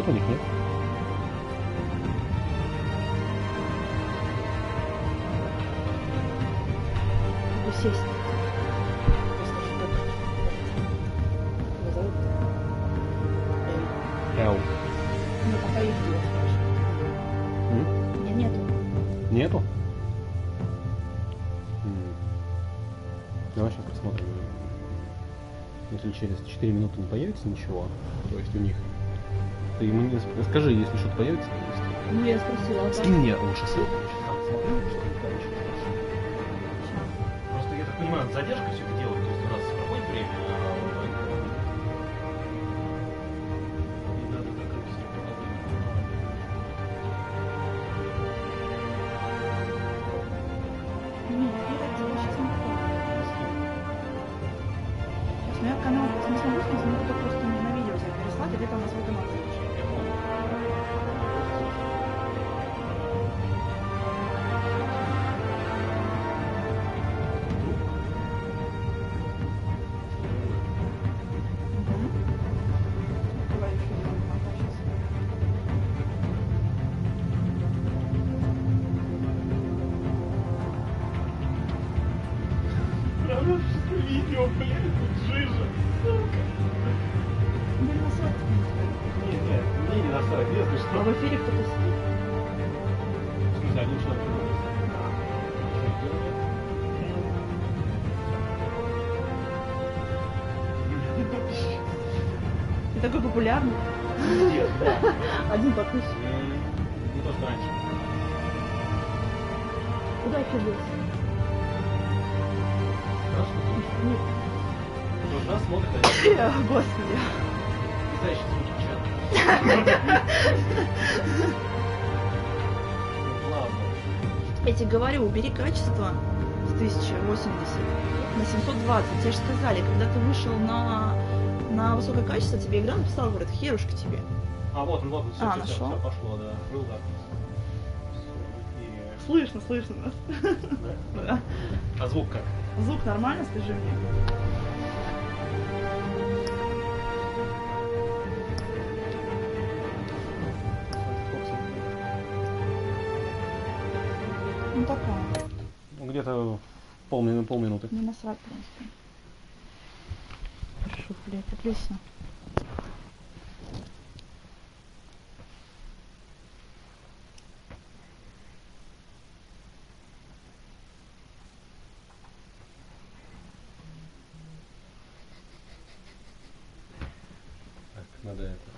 Тут у них нет. Могу сесть. Эу. Ну, пока их нет, спрашиваю. Нету. Нету? Давай сейчас посмотрим. Если через 4 минуты не появится ничего, то есть у них... Ты ему не скажи, если что-то появится. Ну, я спросила. Скинь мне лучше ссылку. Смотрю, что там ничего страшного. Просто я так понимаю, задержка все это делает, то есть у нас проходит время, не надо закрыть все Нет, я так тебя сейчас не помню. Сейчас, ну я канал не смогу снять, но буду просто на видео тебя переслать, и ты там на свой канал запишешь. Видео, блядь, жижа, сука. Да насрать. Нет, мне не насрать, если что. А в эфире кто-то сидит. В смысле, один человек. Ты такой популярный. Нет, да. Один подписчик. Не то, что раньше. Куда еще делся? Страшно? Нет. Потому что нас смотрят, Господи. настоящий звуки чат. Ладно. Я тебе говорю, убери качество с 1080 на 720. Тебе же сказали, когда ты вышел на высокое качество, тебе игра написала, говорит, херушка тебе. А вот он, все, А, все, нашел? все пошло, да. Был, да. Слышно нас. Да. А звук как? Звук нормально, скажи мне. Ну такая. Где-то полминуты. Не насрать просто. Прошу, блядь, отлично. Так, надо это...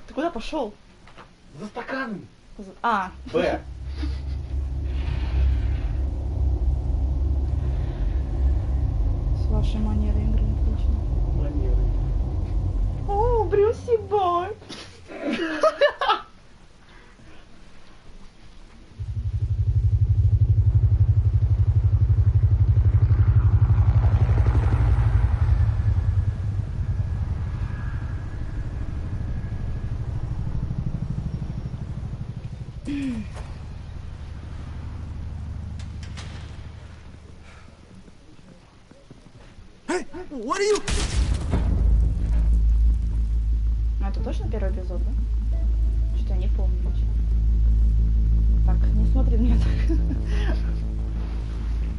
Ты куда пошел? За стаканом! А. Б! С вашей манерой игры не включено. Манеры. О, Брюси бой! Hey, what are you? Ну, это точно первый эпизод, да? Что-то я не помню ничего. Так, не смотри на меня так.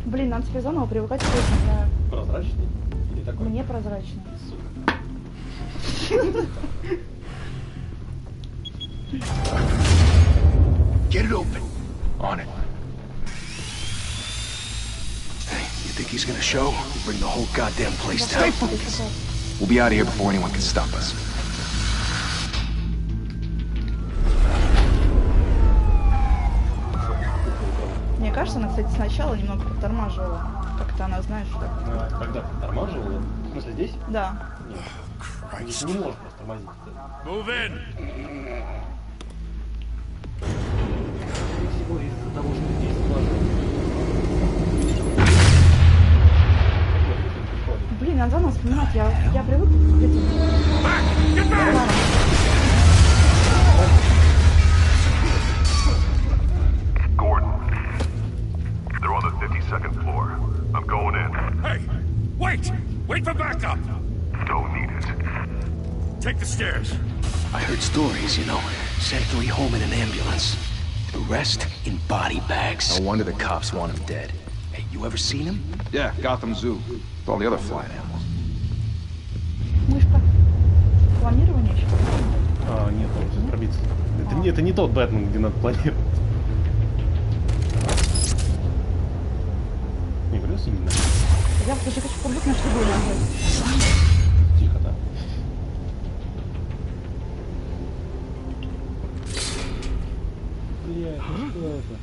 Блин, надо тебе заново привыкать к этому. Прозрачный? Или такой? Мне прозрачно. Get it open. On it. Hey, you think he's gonna show? We'll bring the whole goddamn place down. Stay focused. We'll be out of here before anyone can stop us. Мне кажется, она, кстати, сначала немного подтормаживала. Как-то она, знаешь, так. А, когда подтормаживала? В смысле, здесь? Да. Нет. Здесь не можешь просто тормозить. Move in. Всего из-за того, что здесь сложно. Блин, надо заново вспоминать. Я привык к этим. Gordon, they're on the 52nd floor. I'm going in. Hey, wait! Wait for backup! Don't need it. Take the stairs. I heard stories, you know. Sent 3 home in an ambulance. The rest in body bags. No wonder the cops want him dead. Hey, you ever seen him? Yeah, Gotham Zoo. With all the other flying animals. Мышка. Планирование еще? А, нет, он сейчас пробиться. Это не тот Бэтмен, где надо планировать. Не говорю, именно. Я даже хочу привыкнуть, что было. Тихо, да. Блядь, ну что это?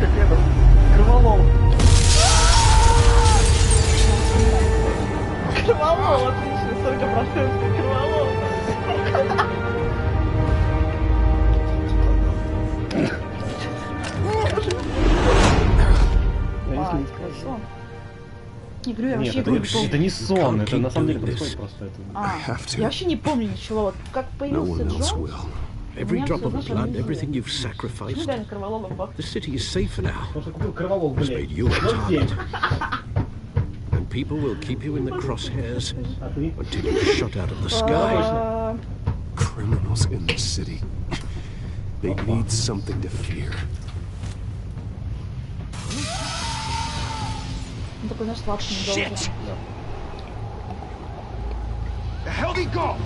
Как это? Кроволом. Кроволом, отлично, 40% кроволом. Хорошо. Не говорю, я вообще игру не помню. Это не сон, это на самом деле происходит просто. Я вообще не помню ничего. Вот как появился Джон, Every drop of blood, everything you've sacrificed. реально кроволомом бах. The city is safer now. Потому что купил кроволом, It's блядь. made you a target. And people will keep you in the crosshairs А ты? until you're shot out of the sky. Criminals in the city. They need something to fear. Он такой, знаешь, слабший не должен. The hell did he go?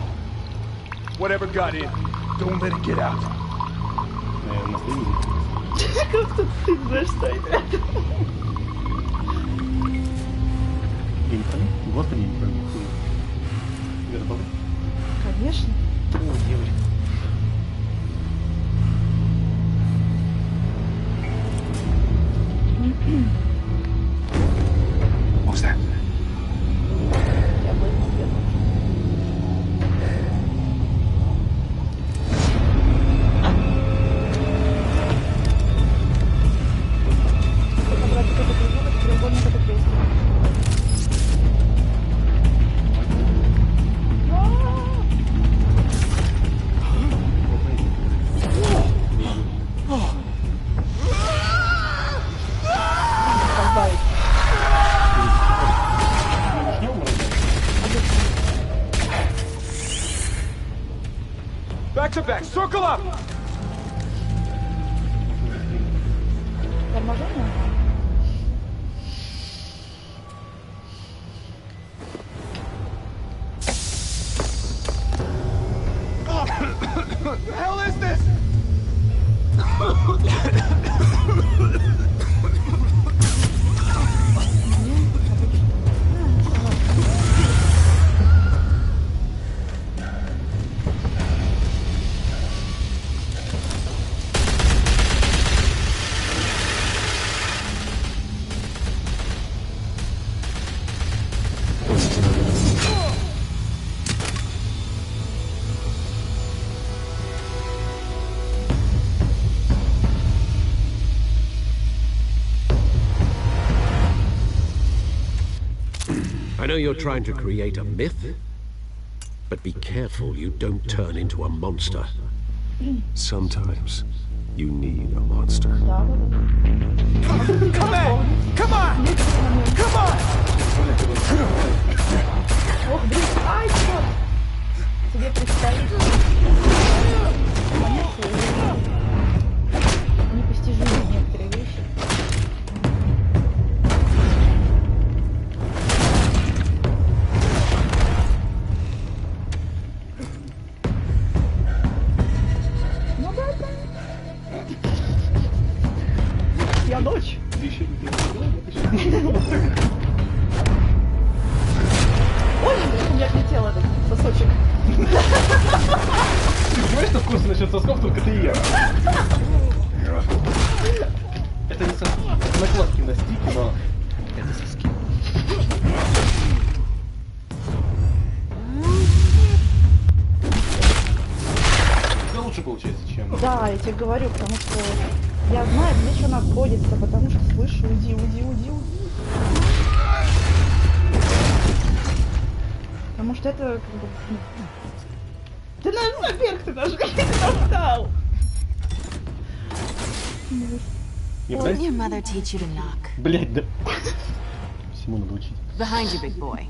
Whatever got in, don't let it get out. Наверное, настоящий. Как тут ты знаешь, что это? Геймфрей? Господи, геймфрей. Ты готова? Конечно. О, девочка. What was that? Я бы не ответила. Собрать какой-то треугольник, это крестик. Разбавить. Back to back, circle up! Торможение? What the hell is this? I know you're trying to create a myth, but be careful you don't turn into a monster. Sometimes you need a monster. Да, да, Come on! Come on! Come on! Ох, блин, ай, черт! Тебе предстоит непостижимые некоторые вещи. Ну да, да. Я ночь. Ой, у меня отлетел этот сосочек. Ты понимаешь, что вкусно насчет сосков только ты ешь? Это не соски. Это накладки на стике, но это соски. Это лучше получается, чем... Да, я тебе говорю, потому что я знаю, где что находится, потому что слышу, уйди, уйди, уйди, уйди. Потому что это как бы... Ты наверх ты даже не достал! Не Didn't your mother teach you to knock? Блять, да... Все. всему надо учить. Behind you, big boy.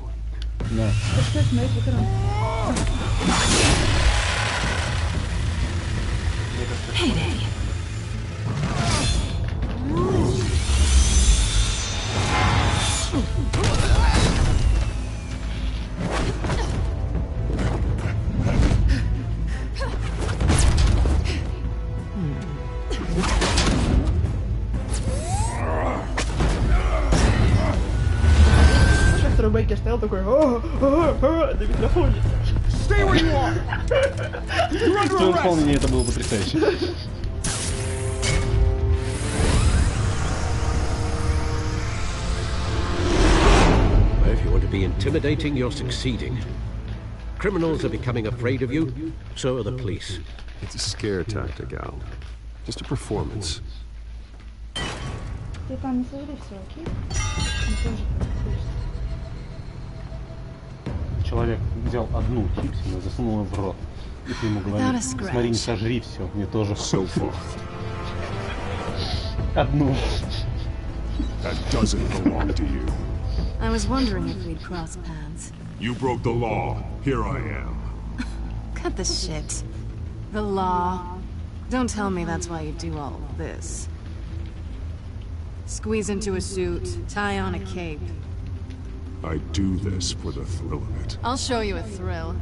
Да. Что смотреть в экран? Heyday. Второй байкер стоял такой на микрофоне. Stay where you are! You're В under твоем arrest! исполнении это было потрясающе. If you want to be intimidating, you're succeeding. Criminals are becoming afraid of you, so are the police. It's a scare tactic, Al. Just a performance. Ты там не сожри все, окей? Не тоже слышишь. Человек взял одну чипсину, засунул ее в рот. И ты ему говоришь, смотри, не сожри все, мне тоже. So far. Одну. That doesn't belong to you. I was wondering if we'd cross paths. You broke the law. Here I am. Cut the shit. The law. Don't tell me that's why you do all of this. Squeeze into a suit, tie on a cape. I do this for the thrill of it. I'll show you a thrill.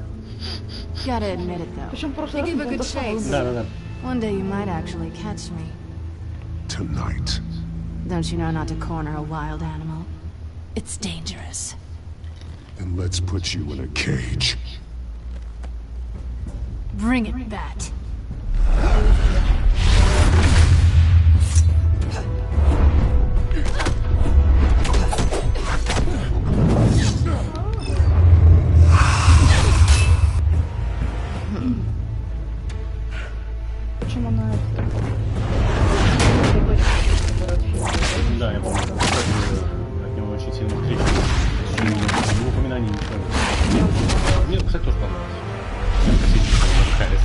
Gotta admit it though. Причем в прошлый You раз give a он good достал chase. Да. One day you might actually catch me. Tonight. Don't you know not to corner a wild animal? It's dangerous. Then let's put you in a cage. Bring it, Bat. Почему она Да, я помню. Кстати, от него очень сильно встречу. В упоминании ничего. Мне, кстати, тоже понравилось. Харрис.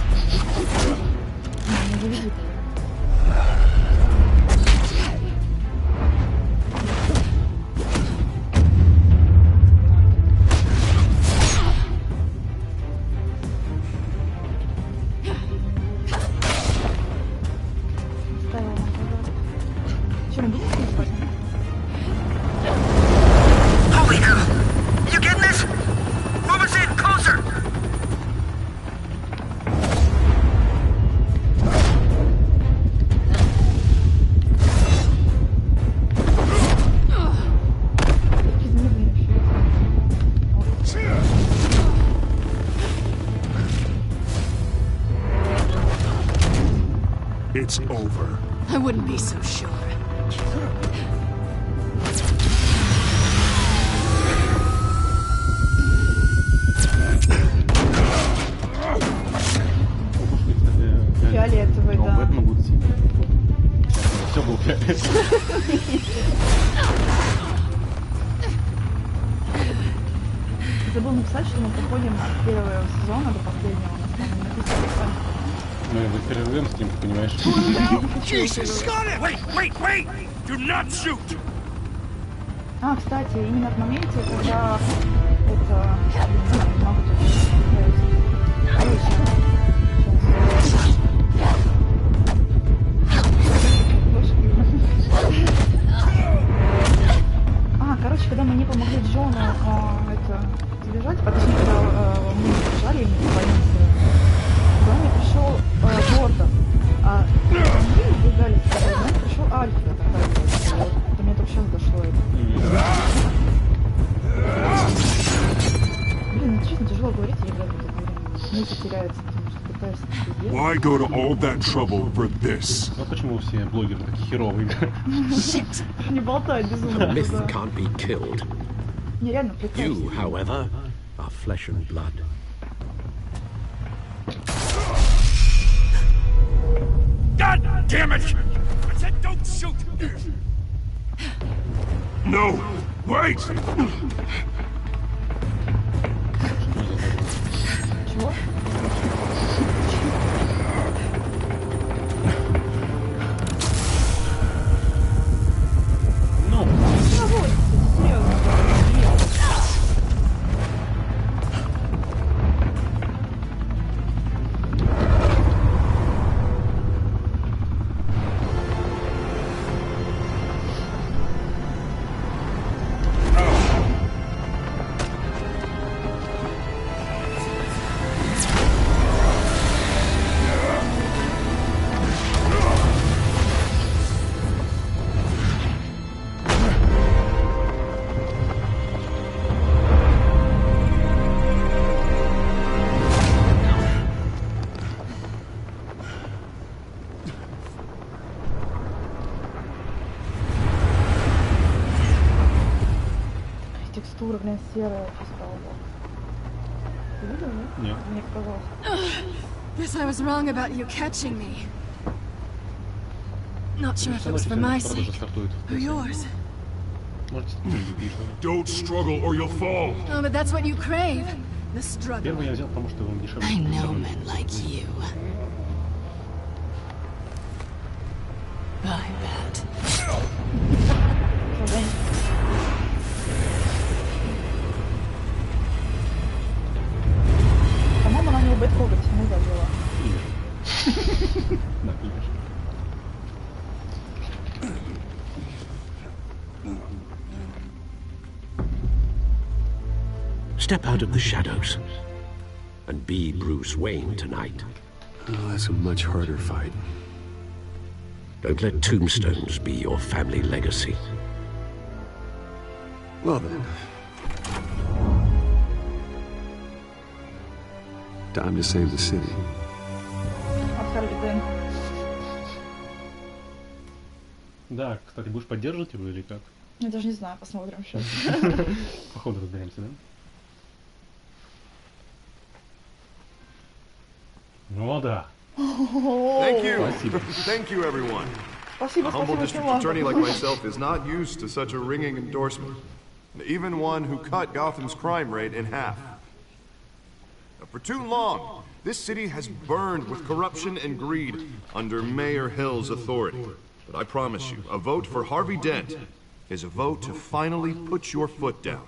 Чем будешь спать? Holy cow! You getting this? Move us in, closer! It's over. I wouldn't be so sure. Фиолетовый, Но в да. этом будет синий. Все было фиолетово. Забыл написать, что мы проходим от первого сезона до последнего. У нас там написано. Мы перерываем с кем, понимаешь? Jesus! Wait! Do not shoot! А, кстати, именно в моменте, когда это... Не могу тут короче, когда мы не помогли Джону это сбежать, а точнее, когда мы сбежали именно в больнице, туда мне пришел Гордон, а мы сбегали с тобой, мне пришел Альфред, это мне только сейчас дошло это. Блин, честно, тяжело говорить, я говорю, мысли теряются, потому что пытаюсь это сделать. Why go to all that trouble for this? Вот почему все блогеры такие херовые. Не болтай безумно. The myth да. can't be killed. Не, реально, прекрасно. You, however, are flesh and blood. God damn it! I said don't shoot! No! Wait! Чего? Ну, Серьезно. текстура, блин, серая, чисто. Ты видел, да? Нет. Мне показалось. Guess I was wrong about you catching me. Not sure if it was for my sake or yours. Может, Don't struggle or you'll fall. Oh, but that's what you crave. The struggle. первый я взял, потому что он дешевле. I know men like you. I bet. По-моему, она у него бэт-коготь не забила. Да, видишь. Step out of the shadows and be Bruce Wayne tonight. Oh, that's a much harder fight. Don't let tombstones be your family legacy. Well then. Time to save the city. От Харви Дент. Да, кстати, будешь поддерживать его или как? Я даже не знаю, посмотрим сейчас. Походу разберемся, да? Ну да. Thank you. Спасибо. Thank you, everyone. Спасибо, A humble спасибо, district Тимон. attorney like myself is not used to such a ringing endorsement. Even one who cut Gotham's crime rate in half. For too long, this city has burned with corruption and greed under Mayor Hill's authority. But I promise you, a vote for Harvey Dent is a vote to finally put your foot down.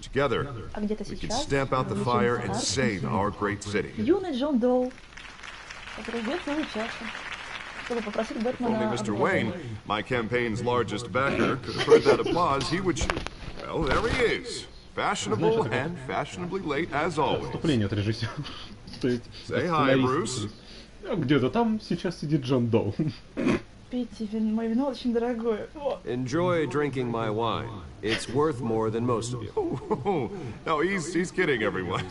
Together, А где-то we can сейчас stamp out the fire and save our great city. юный Джон Доу, который ждет свою чашу, чтобы попросить If Бэтмена only об Mr. этом. Wayne, my campaign's largest backer, could have heard that applause, he would... Well, there he is. Fashionable and fashionably late as always. Вступление от режиссера. То есть, Say hi, Bruce. Где-то там сейчас сидит Джон Доу. Пейте мое вино очень дорогое. О, Enjoy drinking my wine. It's worth more than most of you. Oh, no, he's kidding, everyone.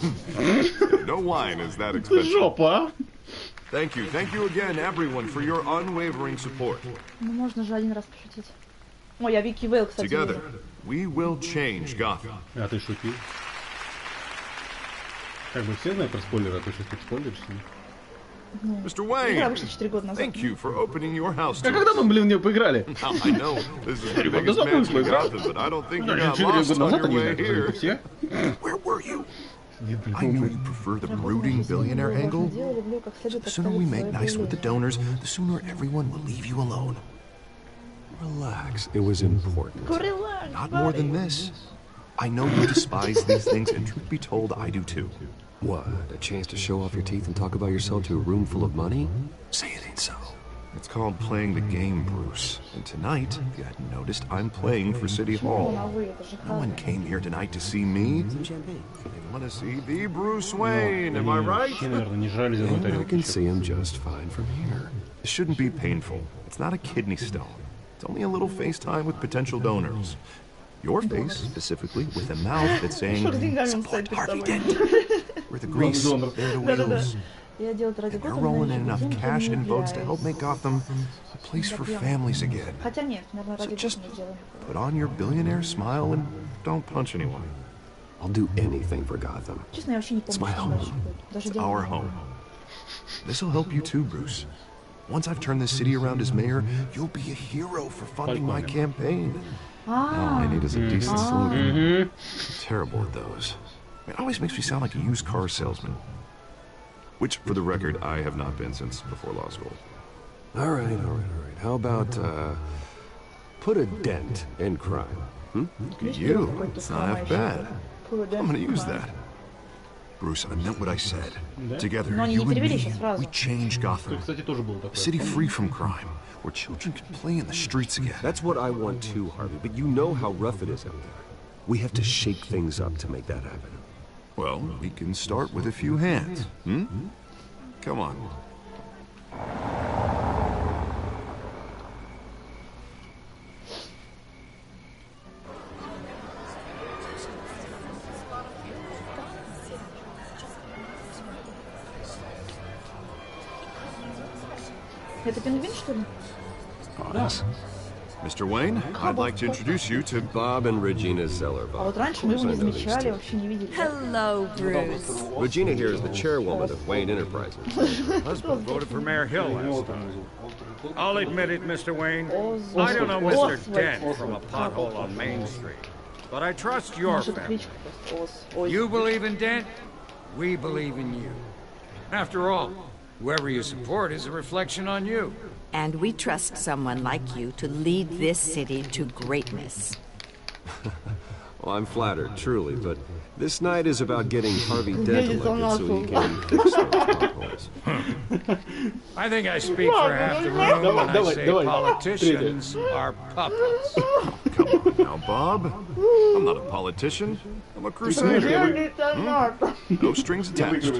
No wine is that Ты expensive. жопа, а? Thank you again, everyone, for your unwavering support. ну можно же один раз пошутить. Ой, я Вики Вейл, кстати, Together, вижу. we will change Gotham. А ты шутил. Как бы все знают про спойлеры, а ты сейчас тут спойлеришь. Mr. Игра Wayne, вышла 4 года назад. thank you for opening your house А to когда us. мы, блин, в нее поиграли? Now, I know this is the года biggest назад mansion in вышла игра. Gotham, but I don't think you Да, got 4 lost года on назад your они way знают, что here. это все. Where were you? Нет, блин, I know you prefer the brooding billionaire angle. The sooner we make nice with the donors, the sooner everyone will leave you alone. Relax. It was important. Not more than this. I know you despise these things, and truth be told, I do too. What? A chance to show off your teeth and talk about yourself to a room full of money? Say it ain't so. It's called playing the game, Bruce. And tonight, if you hadn't noticed, I'm playing for City Hall. No one came here tonight to see me. They want to see the Bruce Wayne, am I right? Вообще, наверное, не жали за одну And I тарелку. can see him just fine from here. This shouldn't be painful. It's not a kidney stone. It's only a little FaceTime with potential donors. Your face, specifically, with a mouth that's saying, support Harvey Dent. We're the grease, they're the wheels. Я делаю это ради And they're Готэма, rolling но in enough никем cash не and votes to являюсь. help make Gotham a place for families again. Хотя нет, наверное, ради just- Готэма сделаем. Put on your billionaire smile and don't punch anyone. I'll do anything for Gotham. Честно, я вообще не помню, my что home. дальше будет. Даже It's диалог our не home. помню. This'll help you too, Bruce. Once I've turned this city around as mayor, you'll be a hero for funding my campaign. All I need is a decent slogan. I'm terrible at those. It always makes me sound like a used car salesman. Which, for the record, I have not been since before law school. All right. How about, put a dent in crime? Look at you. It's not half bad. I'm gonna use that. Bruce, I meant what I said. Together, Но они you не and перевели me, сейчас фразу. we change Gotham. Кстати, тоже было A такое. city free from crime, where children can play in the streets again. That's what I want too, Harvey, but you know how rough it is out there. We have to shake things up to make that happen. Well, we can start with a few hands. Come on. Это пингвин, что ли? Honest. Mr. Wayne, I'd like to introduce you to Bob and Regina А Zellerbach. вот раньше мы его не I know these замечали, two. вообще не видели. Hello, Bruce. Regina here is the chairwoman of Wayne Enterprises. Her husband Voted for Mayor Hill last time. I'll admit it, Mr. Wayne. I don't know Mr. Dent from a pothole on Main Street. But I trust your Может, family. кличка просто Ос. You believe in Dent, we believe in you. After all, whoever you support is a reflection on you. And we trust someone like you to lead this city to greatness. Well, I'm flattered, truly, but this night is about getting Harvey Dent elected so he can fix those potholes. I think I speak for half the room when I say politicians are puppets. Come on now, Bob. I'm not a politician. I'm a crusader. No strings attached.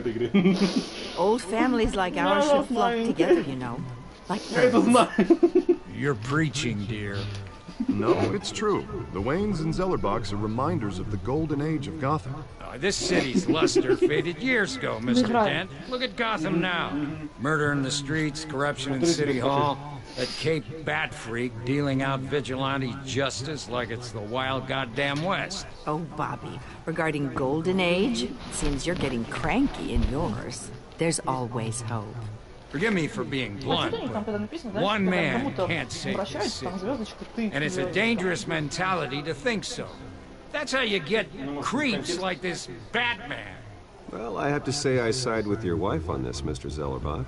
Old families like ours should flock together, you know. Like birds. You're preaching, dear. No, it's true. The Waynes and Zellerbachs are reminders of the golden age of Gotham. This city's luster faded years ago, Mr. Dent. Look at Gotham now. Murder in the streets, corruption in City Hall, that Cape Bat Freak dealing out vigilante justice like it's the wild goddamn West. Oh, Bobby, regarding Golden Age, it seems you're getting cranky in yours. There's always hope. Forgive me for being blunt, but one man can't save the city. And it's a dangerous mentality to think so. That's how you get creeps like this Batman. Well, I have to say I side with your wife on this, Mr. Zellerbach.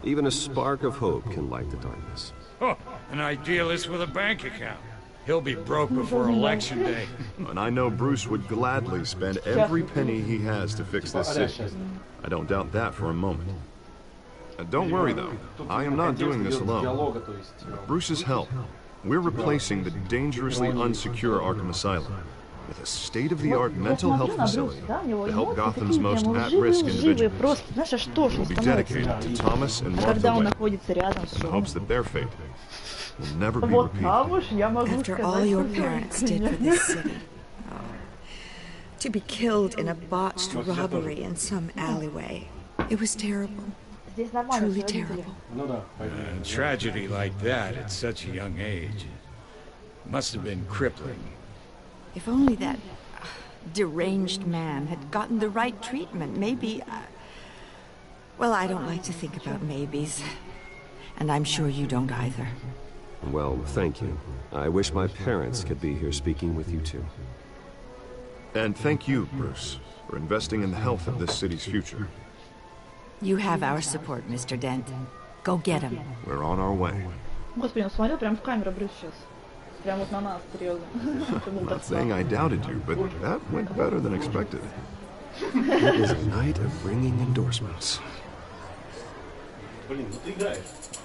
Even a spark of hope can light the darkness. Oh, an idealist with a bank account. He'll be broke before Election Day. And I know Bruce would gladly spend every penny he has to fix this city. I don't doubt that for a moment. Don't worry, though. I am not doing this alone. With Bruce's help, we're replacing the dangerously unsecure Arkham Asylum with a state-of-the-art mental health facility to help Gotham's most at-risk individuals. We'll be dedicated to Thomas and Martha Wayne in hopes that their fate will never be repeated. After all your parents did for this city. Oh. To be killed in a botched robbery in some alleyway. It was terrible. Truly terrible. A tragedy like that at such a young age must have been crippling. If only that deranged man had gotten the right treatment, maybe... well, I don't like to think about maybes. And I'm sure you don't either. Well, thank you. I wish my parents could be here speaking with you too. And thank you, Bruce, for investing in the health of this city's future. You have our support, Mr. Dent. Go get him. We're on our way. Господи, он смотрел прям в камеру, Брюс, сейчас. Прям вот на нас, серьезно. I'm not saying I doubted you, but that went better than expected. It is a night of ringing endorsements.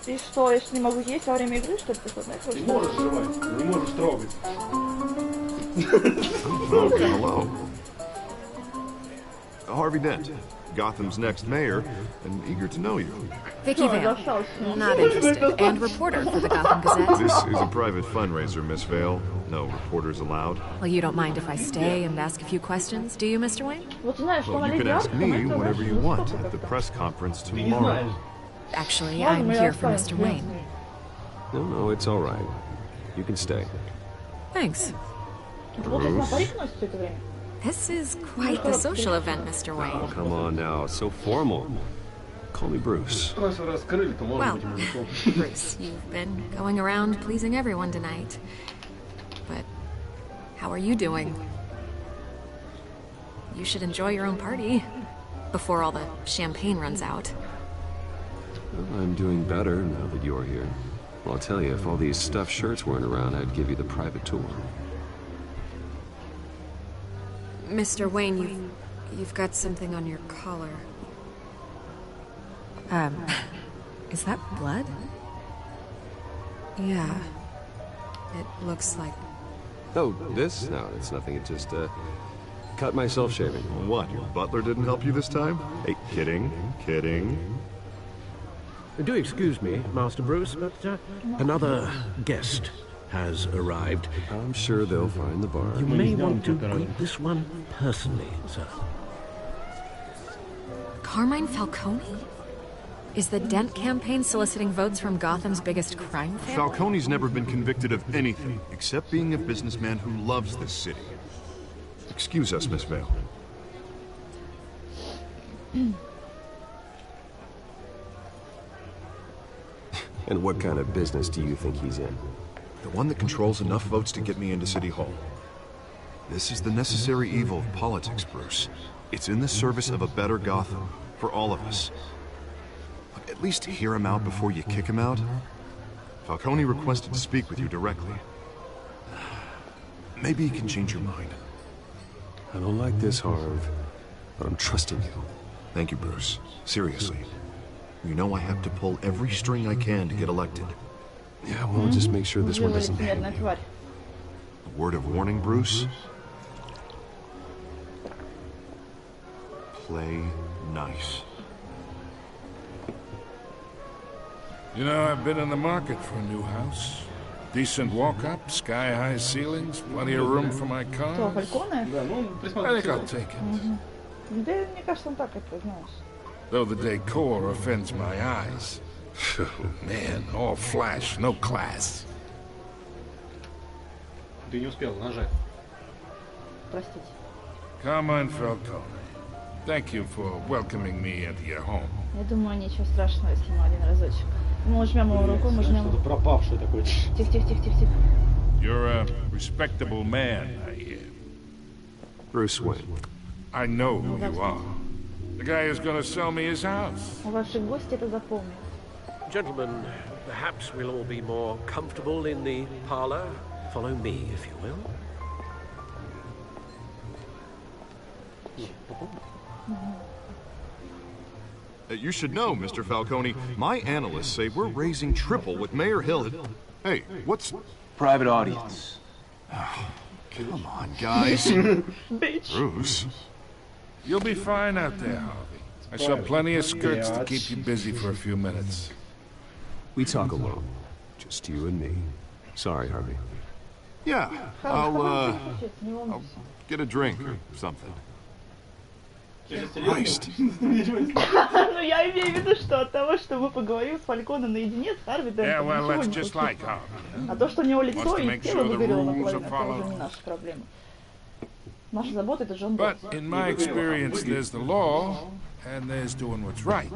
И что, я ж не могу есть во время игры, что ли? Не можешь жевать, не можешь трогать. Oh, hello. Harvey Dent, Gotham's next mayor, and eager to know you. Vicky Vale, not interested, and reporter for the Gotham Gazette. This is a private fundraiser, Miss Vale. No reporters allowed. Well, you don't mind if I stay and ask a few questions, do you, Mr. Wayne? Well, you can ask me whatever you want at the press conference tomorrow. Actually, I'm here for Mr. Wayne. No, it's all right. You can stay. Thanks. Bruce? This is quite the social event, Mr. Wayne. Oh, come on now, it's so formal. Call me Bruce. Well, Bruce, you've been going around pleasing everyone tonight. But how are you doing? You should enjoy your own party before all the champagne runs out. Well, I'm doing better now that you're here. Well, I'll tell you, if all these stuffed shirts weren't around, I'd give you the private tour. Mr. Wayne, you've got something on your collar. Is that blood? Yeah. It looks like... Oh, this? No, it's nothing. It just, cut myself shaving. What, your butler didn't help you this time? Hey, kidding. Do excuse me, Master Bruce, but another guest has arrived. I'm sure they'll find the bar. You may want to greet this one personally, sir. Carmine Falcone? Is the Dent campaign soliciting votes from Gotham's biggest crime family? Falcone's never been convicted of anything, except being a businessman who loves this city. Excuse us, Miss Vale. And what kind of business do you think he's in? The one that controls enough votes to get me into City Hall. This is the necessary evil of politics, Bruce. It's in the service of a better Gotham, for all of us. But at least hear him out before you kick him out. Falcone requested to speak with you directly. Maybe he can change your mind. I don't like this, Harv, but I'm trusting you. Thank you, Bruce. Seriously. You know I have to pull every string I can to get elected. Yeah, well, just make sure this one doesn't hang you. A word of warning, Bruce? Play nice. You know, I've been in the market for a new house. Decent walk-up, sky-high ceilings, plenty of room for my car. I think I'll take it. Да, мне кажется, он так это, знаешь. Though the decor offends my eyes. Oh, man, all flash, no class. Ты не успел нажать. Простите. Carmine Falcone, thank you for welcoming me into your home. Я думаю, ничего страшного, если мы один разочек. Мы жмем его рукой, мы жмем. Что-то пропавшее такое. Тихо. You're a respectable man, I hear. Bruce Wayne. I know who you are. The guy who's gonna sell me his house. Ваши гости это запомнят. Gentlemen, perhaps we'll all be more comfortable in the parlor. Follow me, if you will. You should know, Mr. Falcone, my analysts say we're raising triple with Mayor Hill. Hey, what's... Private audience. Oh, come on, guys. Bruce. You'll be fine out there, Harvey. I saw plenty of skirts to keep you busy for a few minutes. We talk alone. Just you and me. Sorry, Harvey. Yeah, I'll get a drink or something. Christ. Ну, я имею в виду, что от того, что мы поговорим с Фальконе наедине, с Харви, да, Yeah, well, ничего let's не just случится. like Harvey. А то, что у него лицо и make тело sure the выгорело rules наполовину, are это уже followed. не наша проблема. Наша забота — это Джон But Дот. in my experience, there's the law, and there's doing what's right.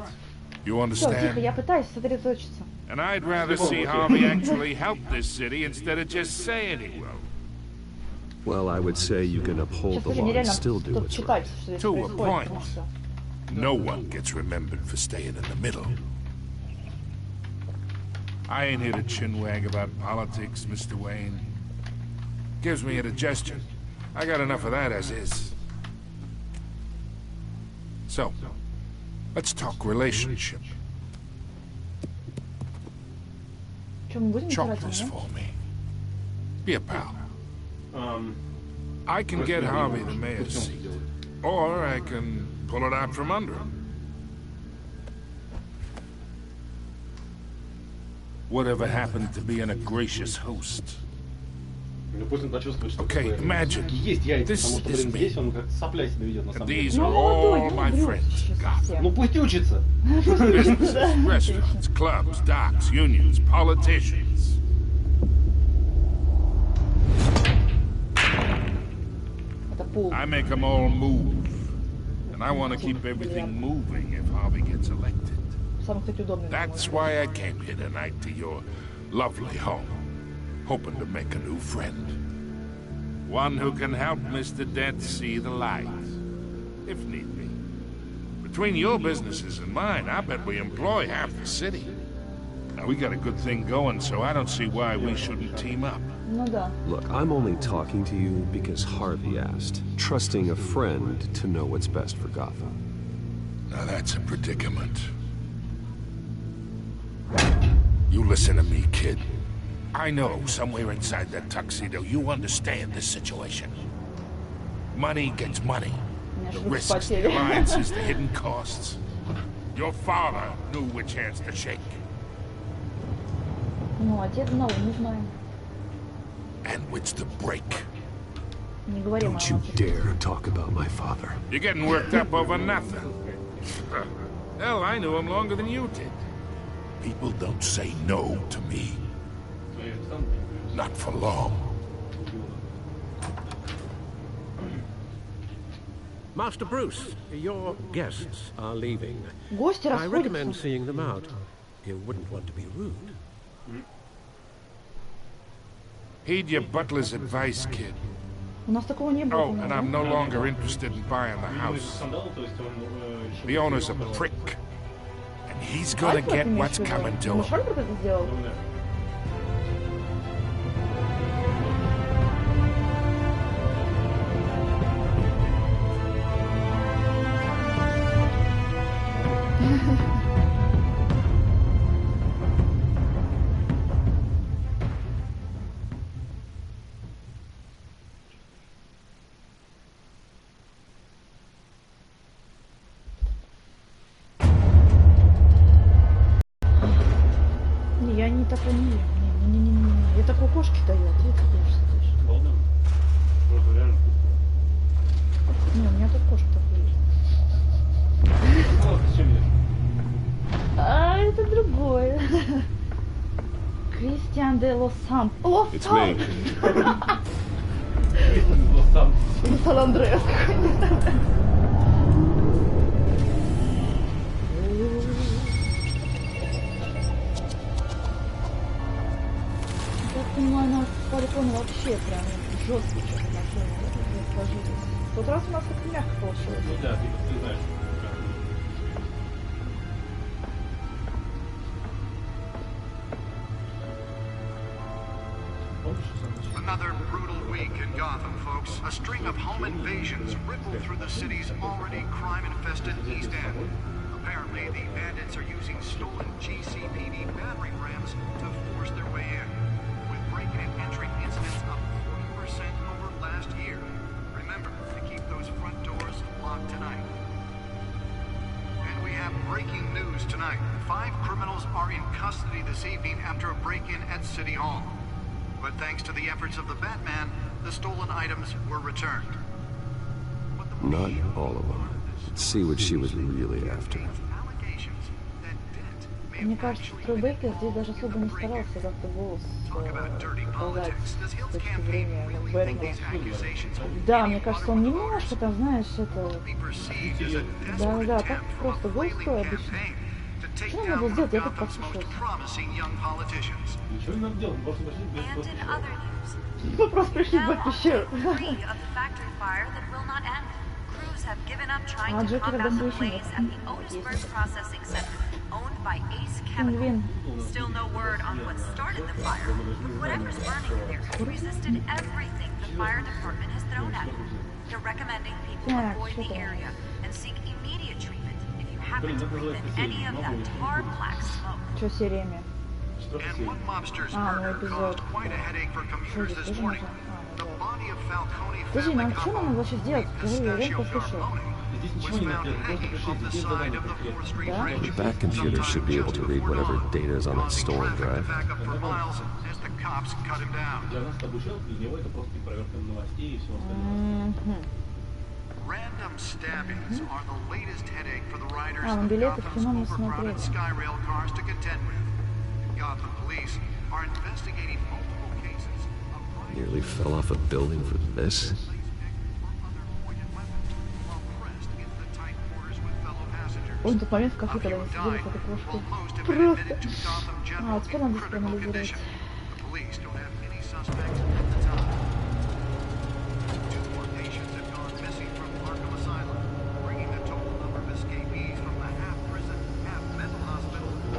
You Всё, тихо, understand? я пытаюсь сосредоточиться. And I'd rather see Harvey actually help this city instead of just saying he will. Well, I would say you can uphold Сейчас the тоже law and нереально still do тут what's читать, right. что здесь To a происходит, point. потому что... No one gets remembered for staying in the middle. I ain't here to chinwag about politics, Mr. Wayne. Gives me indigestion. I got enough of that as is. So, let's talk relationship. Что, мы будем Chop играть, this да? for me. Be a pal. I can get Harvey the mayor's seat, or I can pull it out from under him. Whatever happened to being a gracious host? Okay, imagine. This is me. And these are all my friends. Ну пусть учится. Businesses, restaurants, clubs, docks, unions, politicians. I make them all move. And I want to keep everything moving if Harvey gets elected. That's why I came here tonight to your lovely home, hoping to make a new friend. One who can help Mr. Dent see the light, if need be. Between your businesses and mine, I bet we employ half the city. Now, we got a good thing going, so I don't see why we shouldn't team up. Look, I'm only talking to you because Harvey asked, trusting a friend to know what's best for Gotham. Now that's a predicament. You listen to me, kid. I know somewhere inside that tuxedo you understand this situation. Money gets money. The risks, the alliances, the hidden costs. Your father knew which hands to shake. Ну, а дед новый, не знаем. And which to break. Не говорим Don't you dare talk about my father. You're getting worked up over nothing. Hell, I knew him longer than you did. People don't say no to me. Not for long. Master Bruce, your guests are leaving. Гости I recommend расходятся. seeing them out. You wouldn't want to be rude. Heed your butler's advice, kid. У нас такого не было. Oh, and I'm no longer interested in buying the house. The owner's a prick. And he's gonna get what's coming to him. Альберт это сделал? Не, я не такой не ем. Не. Я такой кошке даю, а ты это сидишь. Не, у меня тут кошка такой есть. А, это другое. Кристиан де Лос-Сан. It's me. Сан-Андреас. Я понимаю, у нас по телефону вообще прям жестко что-то сложилось. В тот раз у нас как мягко получилось. Ну да, ты знаешь. Another brutal week in Gotham, folks. A string of home invasions ripple through the city's already crime-infested East End. Apparently, the bandits are using stolen GCPD battering rams to force their way in, with break-in and entry incidents up 40% over last year. Remember to keep those front doors locked tonight. And we have breaking news tonight. 5 criminals are in custody this evening after a break-in at City Hall. But thanks to the efforts of the Batman, the stolen items were returned. Not all of them. Let's see what she was really after. Мне кажется, Тройбекер здесь даже особо не старался как-то голос сказать с точки зрения Бэтмена. Да, мне кажется, он немножко там, знаешь, это... Да, так просто голос такой обычно. Что надо было сделать? Я тут послушалась. Ничего не надо делать, просто пришли без Мы просто пришли в пещеру. А Джокер когда слышим, Пингвин. Still no word on what started the fire, but whatever's burning there resisted everything the fire department has thrown at it. They're recommending people avoid the area and seek immediate treatment if you happen to breathe in any of that tar black smoke. Что сериями? And one mobster's murder caused quite a headache for commuters this morning. The body of Falcone Подожди, нам что нам вообще сделать? Я реально послушала. The back computer should be able to read whatever data is on its storage drive. Для нас это обучал, для него это просто проверка новостей и всего остального. Random stabbings are the latest headache for the riders А, of билеты в Gotham's кино мы overcrowded смотрели. Skyrail cars to contend with. Gotham police are investigating multiple cases of Nearly fell off a building for this. Ой, тот момент в кафе, когда мы сидели с этой кошкой. Просто. А, теперь надо проанализировать.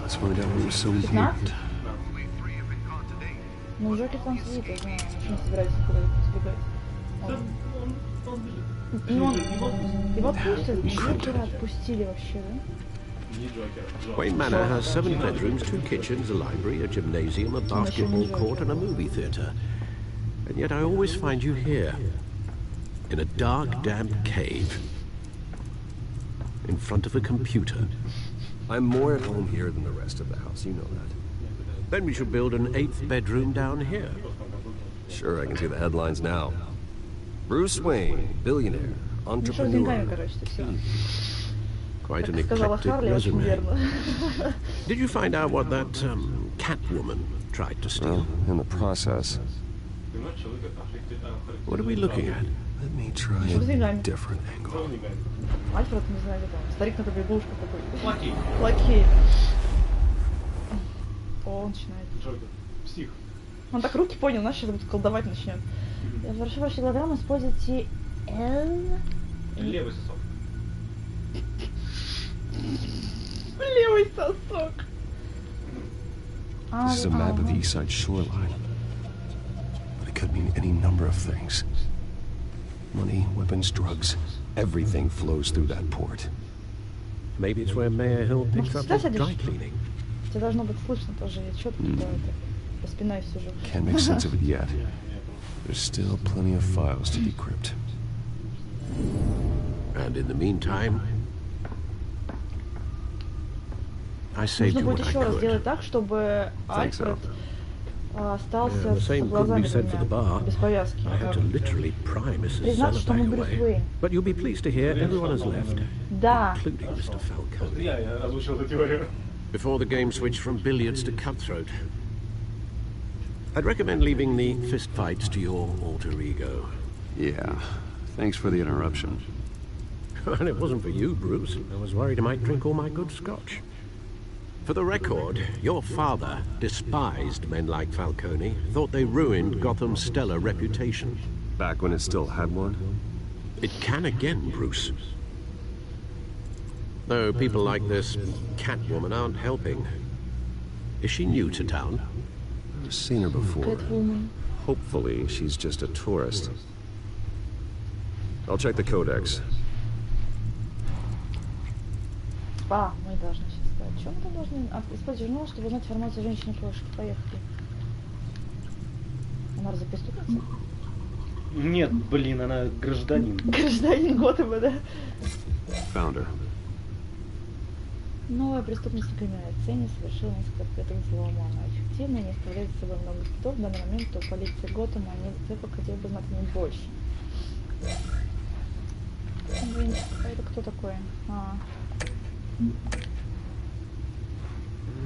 Let's find out what was so important. Ну, Джокер там сидит, я знаю, что не собирается куда-то сбегать. Его отпустят, Джокера отпустили вообще, да? Wayne Manor has 7 bedrooms, 2 kitchens, a library, a gymnasium, a basketball court, and a movie theatre. And yet I always find you here, in a dark, damp cave, in front of a computer. I'm more at home here than the rest of the house, you know that. Then we should build an 8th bedroom down here. Sure, I can see the headlines now. Bruce Wayne, billionaire, entrepreneur. Quite an Сказала eclectic Харли, очень resume. верно. Did you find out what that Catwoman tried to steal? Well, in the process. What are we looking at? Let me try Что с деньгами? a different angle. Альфред, не знаю, где там. Старик на побегушках такой. Лакей. Лакей. О, он начинает. Псих. Он так руки поднял, знаешь, сейчас будет колдовать начнет. Завершив вашу голограмму, используйте L. Левый сосок. Левый сосок. This is a map of the east side shoreline. But it could mean any number of things. Money, weapons, drugs. Everything flows through that port. Maybe it's where Mayor Hill picks up his dry cleaning. Тебе должно быть слышно тоже, я четко это распинаю сижу. Can't make sense of it yet. There's still plenty of files to decrypt. And in the meantime, I saved Нужно you будет what I еще раз could. сделать так, чтобы Альфред остался The с same couldn't be said for the глазами bar. без повязки. I had to literally pry Mrs. Признаться, что мы Брюс Zellerback away. Уэйн. But you'll be pleased to hear everyone has left, Да. including Mr. Falcone. Я озвучил эту теорию. Before the game switched from billiards to cutthroat. I'd recommend leaving the fist fights to your alter ego. Yeah. Thanks for the interruption. And it wasn't for you, Bruce. I was worried I might drink all my good scotch. For the record, your father despised men like Falcone, thought they ruined Gotham's stellar reputation. Back when it still had one? It can again, Bruce. Though people like this Catwoman aren't helping. Is she new to town? I've seen her before. Catwoman. Hopefully, she's just a tourist. I'll check the codex. Мы должны сейчас сказать. Что мы там должны? Использовать журнал, чтобы узнать информацию о женщине прошлой. Поехали. Она разве преступница? Нет, блин, она гражданин. Гражданин Готэма, да? Found her. Новая преступница на криминальной сцене совершила несколько отпетых взломов. Она эффективна и не оставляет за собой много следов. В данный момент у полиции Готэма они хотели бы знать не больше. Блин, это кто такой?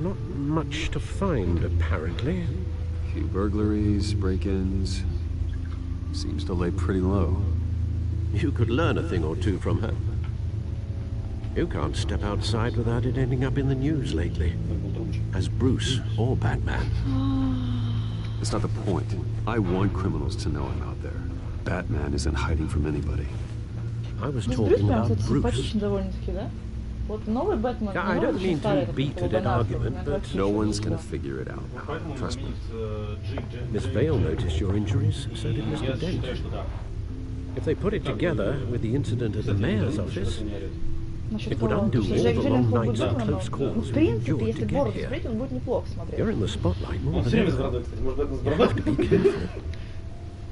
Not much to find, apparently. Few burglaries, break-ins. Seems to lay pretty low. You could learn a thing or two from her. You can't step outside without it ending up in the news lately. As Bruce or Batman. That's not the point. I want criminals to know I'm out there. Batman isn't hiding from anybody. I was talking about Bruce. Симпатичный довольно-таки, да? Вот новый Бэтмен. I don't mean to beat a dead argument, but no one's gonna figure it out. Trust me. Miss Vale noticed your injuries, so did Mr. Dent. If they put it together with the incident at the mayor's office, it would undo all the long nights and close calls В we принципе, endured to если get бороду here. смотреть, он будет неплохо смотреть. You're in the spotlight more than ever. You have to be careful.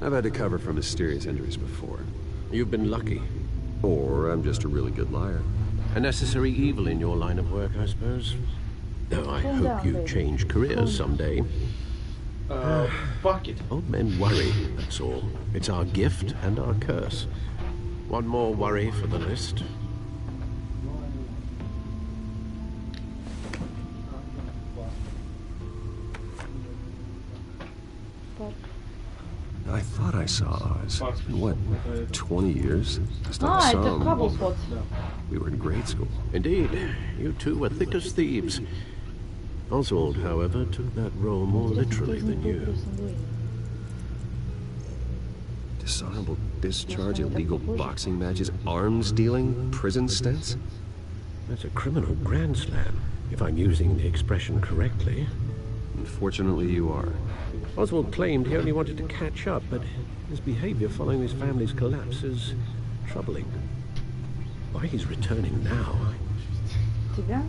I've had to cover for mysterious injuries before. You've been lucky. Or I'm just a really good liar. A necessary evil in your line of work, I suppose. Though I hope you change careers someday. Fuck it. Old men worry, that's all. It's our gift and our curse. One more worry for the list. I thought I saw Oz. In what, 20 years? Just not Это some. Каблспот. We were in grade school. Indeed, you two were thick as thieves. Oswald, however, took that role more literally than you. Dishonorable discharge, illegal boxing matches, arms dealing, prison stints? That's a criminal grand slam, if I'm using the expression correctly. Unfortunately, you are. Oswald claimed he only wanted to catch up, but his behavior following his family's collapse is troubling. Why he's returning now, Тебя?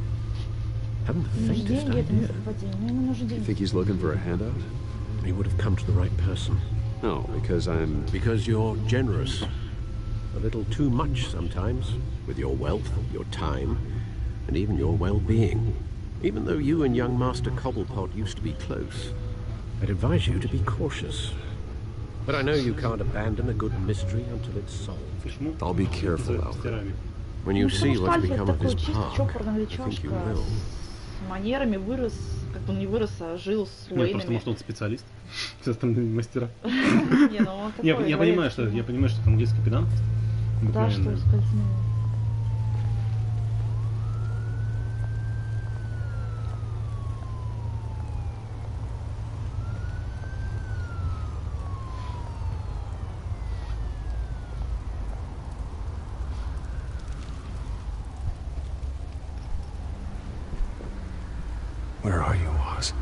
haven't the Нужны faintest деньги, это не idea. совпадение. Ну, ему нужны You деньги. think he's looking for a handout? He would have come to the right person. No, because I'm... Because you're generous. A little too much sometimes, with your wealth, your time, and even your well-being. Even though you and young Master Cobblepot used to be close, I'd advise you to be cautious. But I know you can't abandon a good mystery until it's solved. I'll be careful, Alfred. When you see Потому что what's Альфред become of такой his чисто park, чопорный I think англичашка you will. с манерами, вырос, как бы он не вырос, а жил с Нет, просто Уэйнами. может он специалист, все остальные мастера. Не, ну он такой, Я понимаю, что это английский педант. Да, что ускользнуло. Where are you, Oz?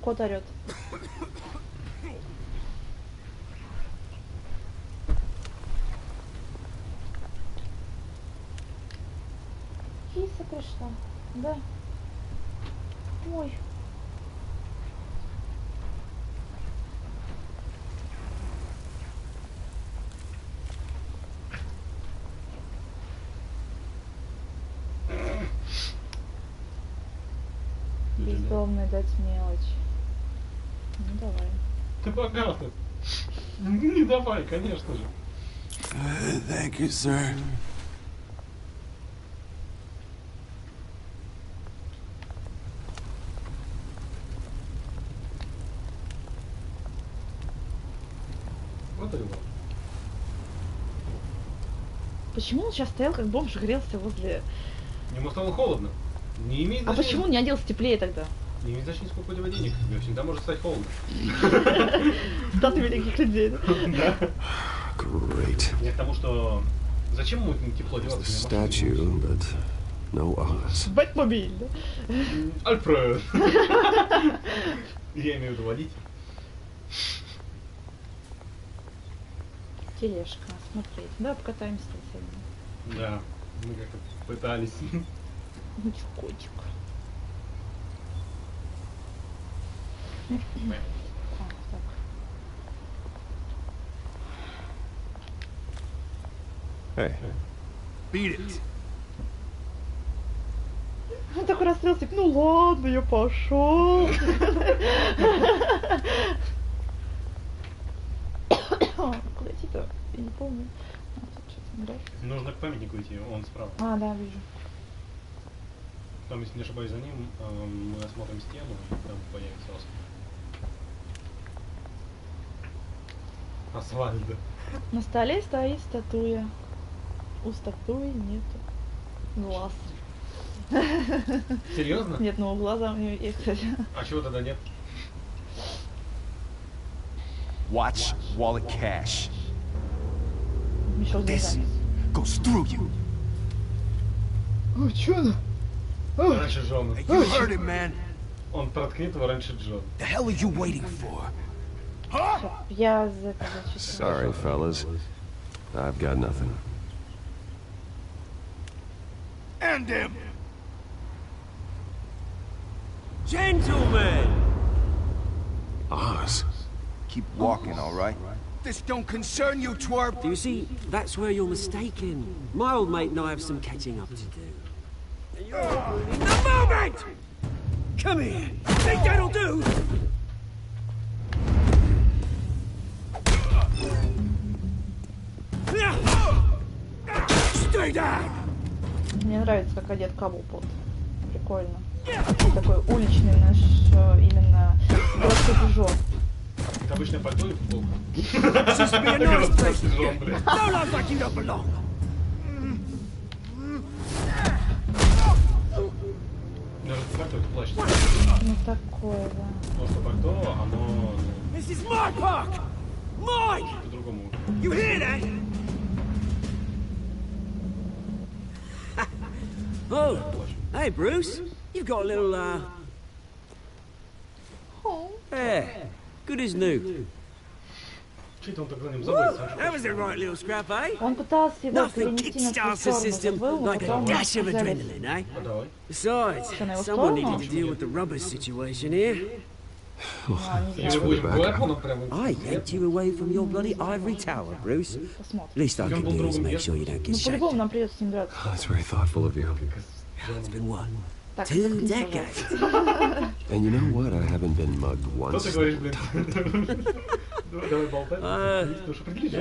Кот орёт. Киса пришла, да. Ой. Бездомный дать мелочь. Ну давай. Ты богатый. Не давай, конечно же. Thank you, sir. Вот и вот. Почему он сейчас стоял как бомж, грелся возле... Ему стало холодно. Не имеет А значения... почему не оделся теплее тогда? Не имеет значения, сколько у тебя денег. Тебе всегда может стать холодно. Статы великих людей, да? Да. Great. Я к тому, что... Зачем ему тепло There's деваться? the statue, but no Oz. Бэтмобиль, да? Альфред! Я имею в виду водитель. Тележка, смотреть. Да, покатаемся сегодня. Да, мы как-то пытались. Ну чё, котик. Так. Hey. Beat it. Он такой расстроился, ну ладно, я пошел. Куда идти-то? Я не помню. Нужно к памятнику идти, он справа. А, да, вижу. Там, если не ошибаюсь, за ним мы осмотрим стену, и там появится асфальт. На столе стоит статуя. У статуи нету глаз. Серьезно? Нет, ну глаза у нее есть, кстати. А чего тогда нет? Watch wallet cash. Мешок с This глазами. goes through you. О, чё она? Раньше Джона. You heard it, man. Он проткнет его раньше Джона. The hell are you waiting for? Huh? Я за это зачитала. Sorry, fellas. I've got nothing. End him. Gentlemen! Oz. Keep walking, all right? This don't concern you, twerp. Do you see, that's where you're mistaken. My old mate and I have some catching up to do. And you're ruining the moment! Come here. Think that'll do? Stay down! Мне нравится, как одет Каблпот. Прикольно. Такой уличный наш именно городской пижон. Это обычное пальто или футболка? Seems to be a nice place to get. No life like you don't belong. Даже пальто это плащ. Ну такое, да. Просто пальто, оно This is my park! Mine! по-другому. You hear that? Oh, hey Bruce. You've got a little, Oh. Yeah, good as new. Что-то он так за ним заботится. That was a right little scrap, eh? Он пытался его Nothing перенести на свою kickstarts the сторону, system забыл, но like a потом dash of взяли. adrenaline, eh? Давай. Besides, Что, на его someone сторону? needed to deal with the rubber situation here. И мы будем Бэтменом прямо. I yanked you away from your bloody ivory tower, Bruce. Посмотрим. Least I can do is make sure you don't Ну get shanked. по-любому нам придется с ним драться. That's very thoughtful of you. It's been what? 2 decades. And you know what? I haven't been mugged once. Yeah,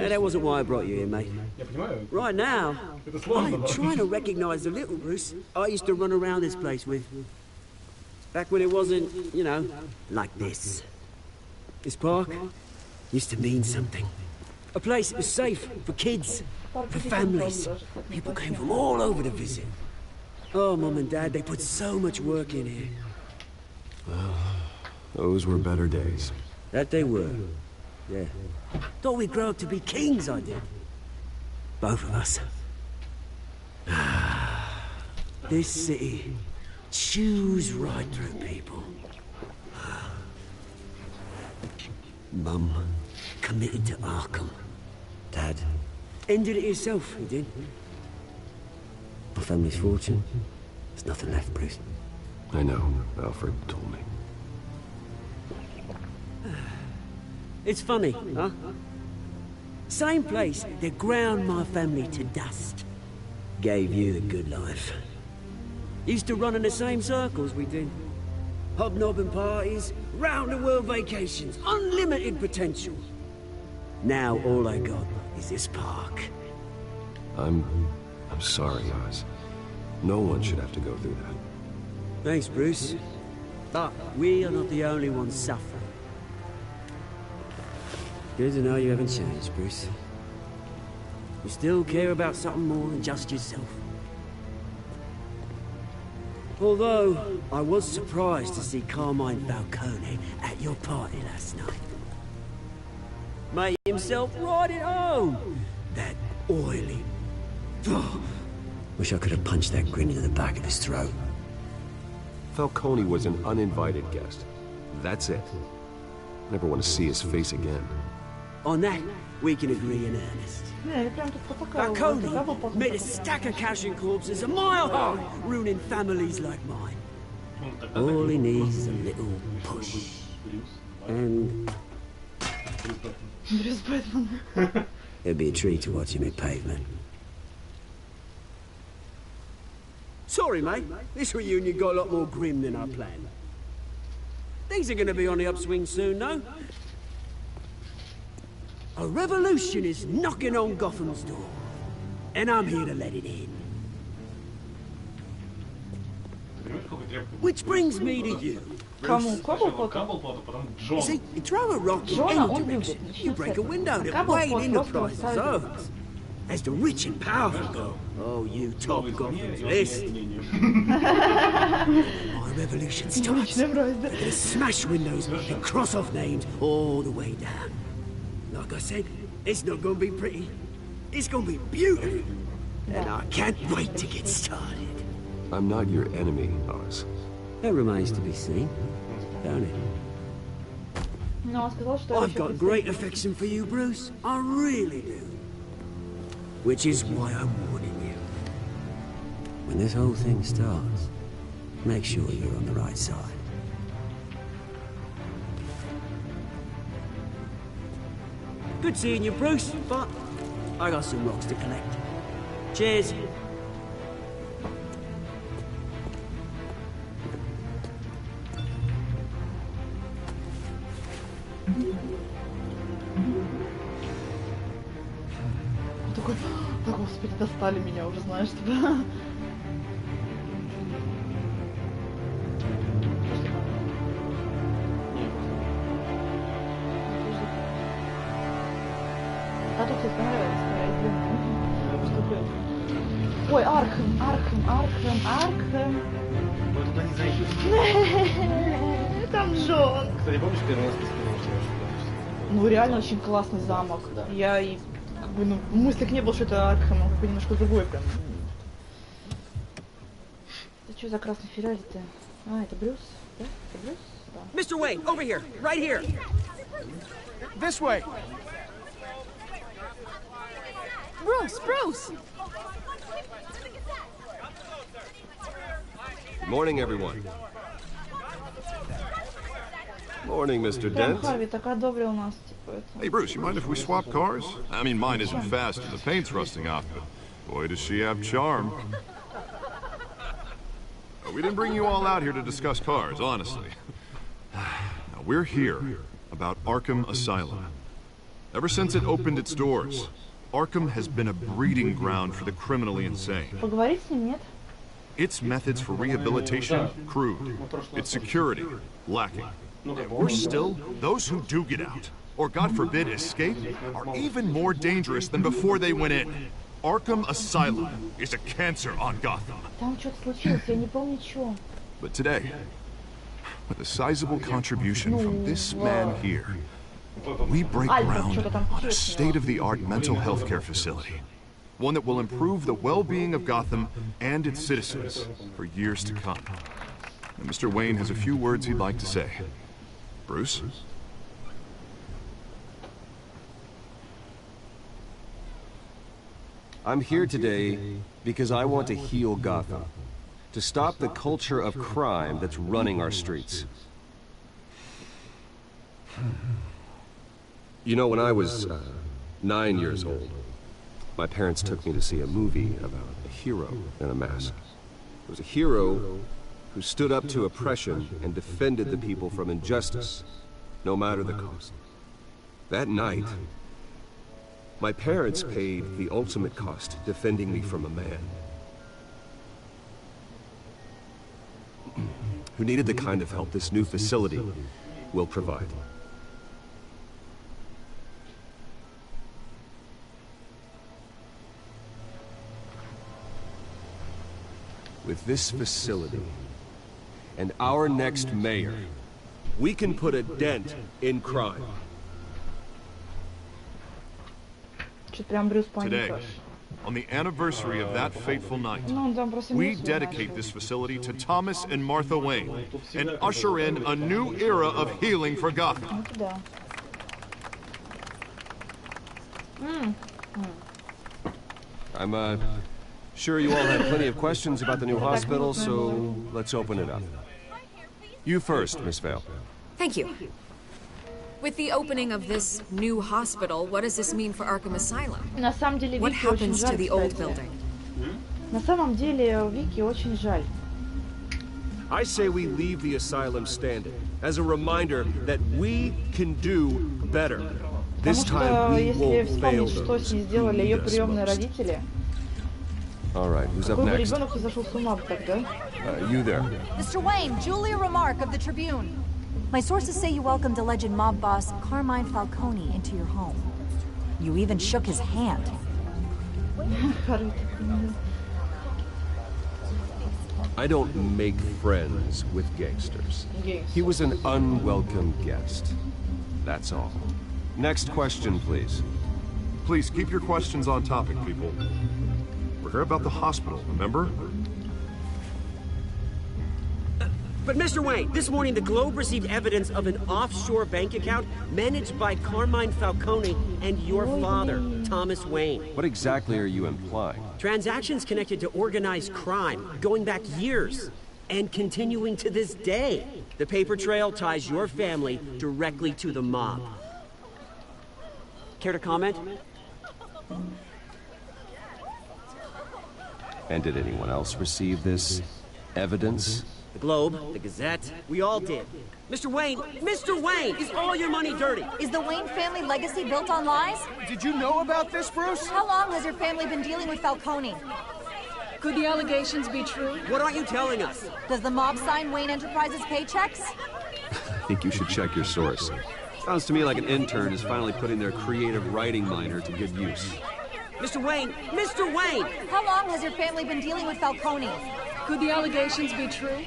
that wasn't why I brought you here, mate. Right now, I'm trying to recognize the little Bruce I used to run around this place with. Back when it wasn't, you know, like this. This park used to mean something. A place that was safe for kids, for families. People came from all over to visit. Oh, Mum and Dad, they put so much work in here. Well, those were better days. That they were. Yeah. Thought we'd grow up to be kings, I did. Both of us. This city chews right through people. Mum committed to Arkham. Dad ended it himself, he did. My family's fortune. There's nothing left, Bruce. I know. Alfred told me. It's funny, huh? Same place that ground my family to dust. Gave you the good life. Used to run in the same circles we did. Hobnobbing parties, round-the-world vacations, unlimited potential. Now all I got is this park. I'm sorry, Oz. No one should have to go through that. Thanks, Bruce. But we are not the only ones suffering. Good to know you haven't changed, Bruce. You still care about something more than just yourself. Although, I was surprised to see Carmine Falcone at your party last night. Made himself right at home. That oily... Wish I could have punched that grin into the back of his throat. Falcone was an uninvited guest. That's it. Never want to see his face again. On that, we can agree in earnest. Falcone made a stack of cash and corpses a mile high, ruining families like mine. All he needs is a little push. And... it'd be a treat to watch him in pavement. Sorry, mate. This reunion got a lot more grim than I planned. Things are gonna be on the upswing soon, though. A revolution is knocking on Gotham's door. And I'm here to let it in. Which brings me to you. You see, you throw a rock in any direction, you break a window that way in the price zones. As the rich and powerful go, oh, you top Gotham's list. My revolution starts. They're gonna smash windows and cross off names all the way down. Like I said, it's not gonna be pretty. It's gonna be beautiful. And I can't wait to get started. I'm not your enemy, Oz. That remains to be seen, don't it? I've got great affection for you, Bruce. I really do. Which is why I'm warning you. When this whole thing starts, make sure you're on the right side. Good seeing you, Bruce, but I got some rocks to collect. Cheers. Такой, да господи, достали меня уже, знаешь, да? А тут тебе понравилось, ой, Арkham. Мы туда не зайдем. Там Джон. Кстати, помнишь, первый раз посмотрел? Ну, реально очень классный замок. Да. Я и как бы, ну, мыслях не было, что это Аркхэм, он какой немножко другой прям. Это что за красный Феррари-то? А, это Брюс? Да? Это Брюс? Да. Mr. Wayne, over here, right here. This way. Bruce! Good morning, everyone. Morning, Mr. Dent. Harvey так одобрил нас, типа это. Hey, Bruce, you mind if we swap cars? I mean, mine isn't fast and the paint's rusting off, but boy, does she have charm. We didn't bring you all out here to discuss cars, honestly. Now, we're here about Arkham Asylum. Ever since it opened its doors, Arkham has been a breeding ground for the criminally insane. Поговорить с ним, нет? Its methods for rehabilitation, crude. Its security, lacking. And worse still, those who do get out, or God forbid escape, are even more dangerous than before they went in. Arkham Asylum is a cancer on Gotham. Там что-то случилось, я не помню что. But today, with a sizable contribution from this man here, we break ground on a state-of-the-art mental health care facility. One that will improve the well-being of Gotham and its citizens for years to come. And Mr. Wayne has a few words he'd like to say. Bruce? I'm here today because I want to heal Gotham. To stop the culture of crime that's running our streets. You know, when I was 9 years old, my parents took me to see a movie about a hero in a mask. It was a hero who stood up to oppression and defended the people from injustice, no matter the cost. That night, my parents paid the ultimate cost defending me from a man who needed the kind of help this new facility will provide. With this facility and our next mayor, we can put a dent in crime. Today, on the anniversary of that fateful night, we dedicate this facility to Thomas and Martha Wayne and usher in a new era of healing for Gotham. I'm sure you all have plenty of questions about the new hospital, so let's open it up. You first, Miss Vale. Thank you. With the opening of this new hospital, what does this mean for Arkham Asylum? На самом деле, What Вики очень happens жаль, to the old кстати. building? На самом деле, Вики очень жаль. I say we leave the asylum standing as a reminder that we can do better. This time we won't fail Если вспомнить, что those с ней who сделали need ее us приемные most. родители, All right, who's up какой бы next? ребенок не зашел с ума тогда? You there. Mr. Wayne, Julia Remark of the Tribune. My sources say you welcomed alleged mob boss Carmine Falcone into your home. You even shook his hand. I don't make friends with gangsters. He was an unwelcome guest. That's all. Next question, please. Please keep your questions on topic, people. We're here about the hospital, remember? But Mr. Wayne, this morning the Globe received evidence of an offshore bank account managed by Carmine Falcone and your father, Thomas Wayne. What exactly are you implying? Transactions connected to organized crime, going back years, and continuing to this day. The paper trail ties your family directly to the mob. Care to comment? And did anyone else receive this evidence? The Globe, the Gazette, we all did. Mr. Wayne, is all your money dirty? Is the Wayne family legacy built on lies? Did you know about this, Bruce? How long has your family been dealing with Falcone? Could the allegations be true? What aren't you telling us? Does the mob sign Wayne Enterprises paychecks? I think you should check your source. Sounds to me like an intern is finally putting their creative writing minor to good use. Mr. Wayne! How long has your family been dealing with Falcone? Could the allegations be true?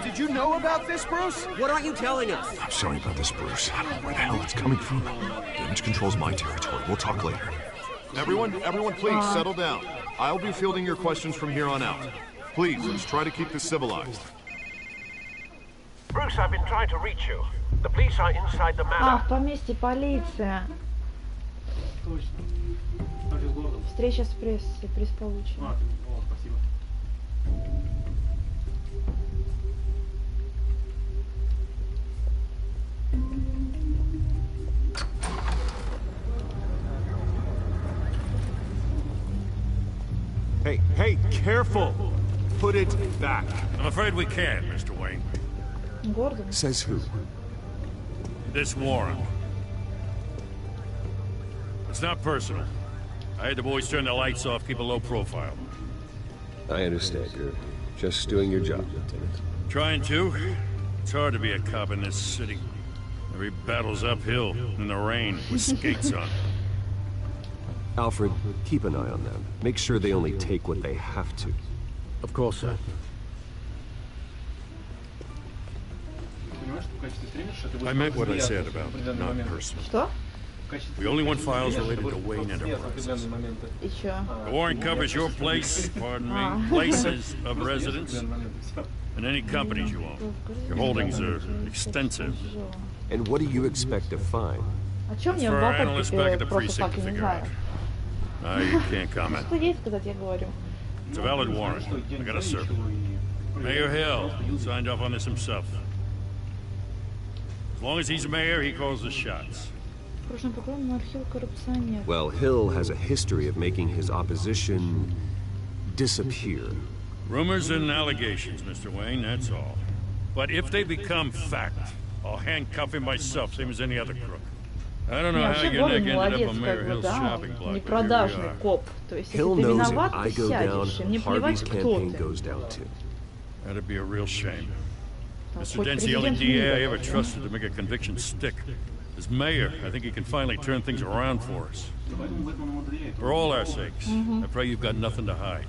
Did you know about this, Bruce? What aren't you telling us? I'm sorry about this, Bruce. I don't know where the hell it's coming from. Damage control's my territory. We'll talk later. Everyone, please settle down. I'll be fielding your questions from here on out. Please, let's try to keep this civilized. Bruce, I've been trying to reach you. The police are inside the manor. В поместье полиция. Встреча с прессой, приз получен. Hey, careful! Put it back. I'm afraid we can't, Mr. Wayne. Гордо. Says who? This warrant. It's not personal. I had the boys turn the lights off, keep a low profile. I understand. You're just doing your job, Lieutenant. Trying to. It's hard to be a cop in this city. Every battle's uphill, in the rain, with skates on. Alfred, keep an eye on them. Make sure they only take what they have to. Of course, sir. I meant what I said about not personal. Что? We only want files related to Wayne Enterprises. И чё? The warrant covers your place, pardon me, places of residence, and any companies you own. Your holdings are extensive. And what do you expect to find? О чём мне For our бабать analysts back at the просто так precinct и to не figure знаю. out. You can't comment. Что есть сказать, я говорю. It's a valid warrant. I gotta serve it. Mayor Hill signed off on this himself. As long as he's mayor, he calls the shots. В прошлом программе архив коррупционер. Well, Hill has a history of making his opposition disappear. Rumors and allegations, Mr. Wayne, that's all. But if they become fact, I'll handcuff him myself, same as any other crook. I don't know how Вообще your Гордон neck ended молодец, up on как Mayor бы, Hill's да, shopping он block. непродажный коп. То есть, если Hill ты knows if виноват, I ты go down, сядешь. И мне Harvey's плевать, кто campaign ты. goes down too. That'd be a real shame. Mr. Хоть Dent's the only президент DA I мира. ever trusted to make a conviction stick. As mayor, I think he can finally turn things around for us. For all our sakes, I pray you've got nothing to hide.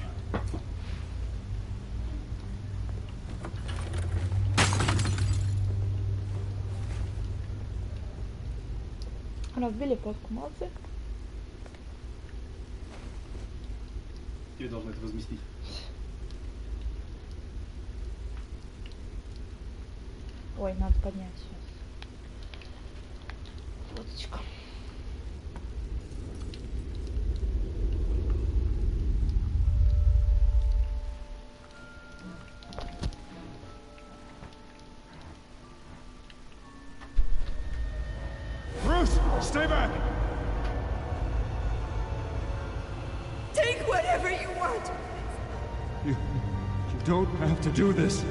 Разбили фотку, молодцы. Тебе должны это возместить. Ой, надо поднять сейчас. Фоточка. Bruce, stay back! Take whatever you want. You don't have to do this.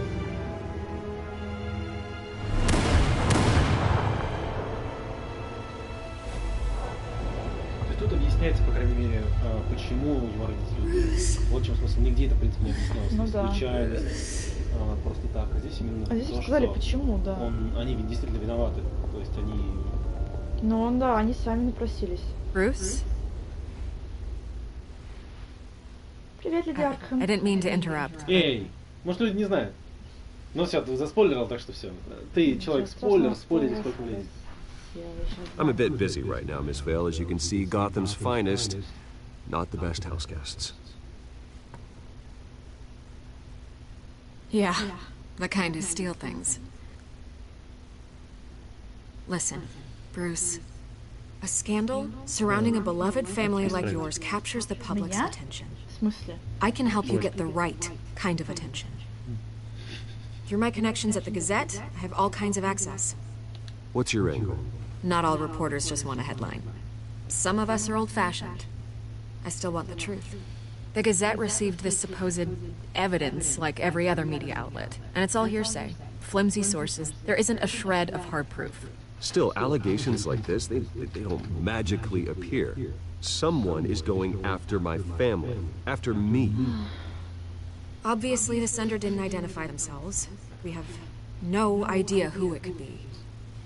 То есть тут объясняется, по крайней мере, почему его родители. Вот в чем смысл. Нигде это, в принципе, не объяснялось. Ну да. Случайность, просто так. А здесь именно А здесь то, сказали, что почему, да. они ведь действительно виноваты. То есть они... Ну да, они сами напросились. Bruce? Привет, леди Аркхэм. I didn't mean to interrupt. Эй, может, люди не знают. Ну все, ты заспойлерил, так что все. Ты человек-спойлер, спойлерить сколько влезет. I'm a bit busy right now, Miss Vale. As you can see, Gotham's finest, not the best house guests. Yeah, the kind who steal things. Listen, Bruce. A scandal surrounding a beloved family like yours captures the public's Меня? attention. В смысле? I can help you get the right kind of attention. Through my connections at the Gazette, I have all kinds of access. What's your angle? Not all reporters just want a headline. Some of us are old-fashioned. I still want the truth. The Gazette received this supposed evidence like every other media outlet, and it's all hearsay. Flimsy sources. There isn't a shred of hard proof. Still, allegations like this, they don't magically appear. Someone is going after my family, after me. Obviously, the sender didn't identify themselves. We have no idea who it could be.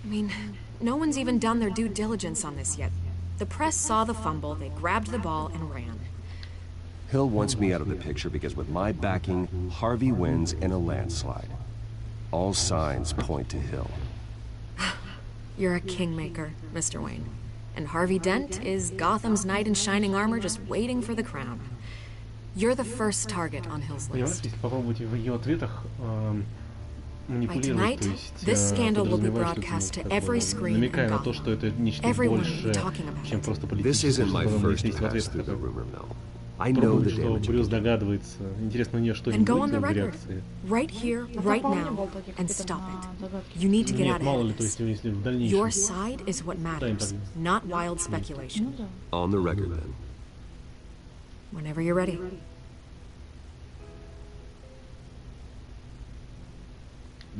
I mean, no one's even done their due diligence on this yet. The press saw the fumble, they grabbed the ball and ran. Hill wants me out of the picture because with my backing, Harvey wins in a landslide. All signs point to Hill. You're a kingmaker, Mr. Wayne. And Harvey Dent is Gotham's knight in shining armor just waiting for the crown. You're the first target on Hill's list. Если попробовать в ее ответах By манипулировать, tonight, то есть this scandal will be подразумевать, broadcast что to это, every screen in намекая на то, Gotham. что это нечто Everyone will be большее, talking about чем it. просто This политическое, isn't my что потом first есть в pass ответах. through the Это rumor mill. I know the пробует, что damage. Брюс догадывается. Интересно, у нее что And не go on the будет в record, реакции? right here, right now, and stop it. You need to get out Нет, мало of ли, то this. есть, если в дальнейшем... Your side is what matters, not wild speculation. On the record, then. Whenever you're ready.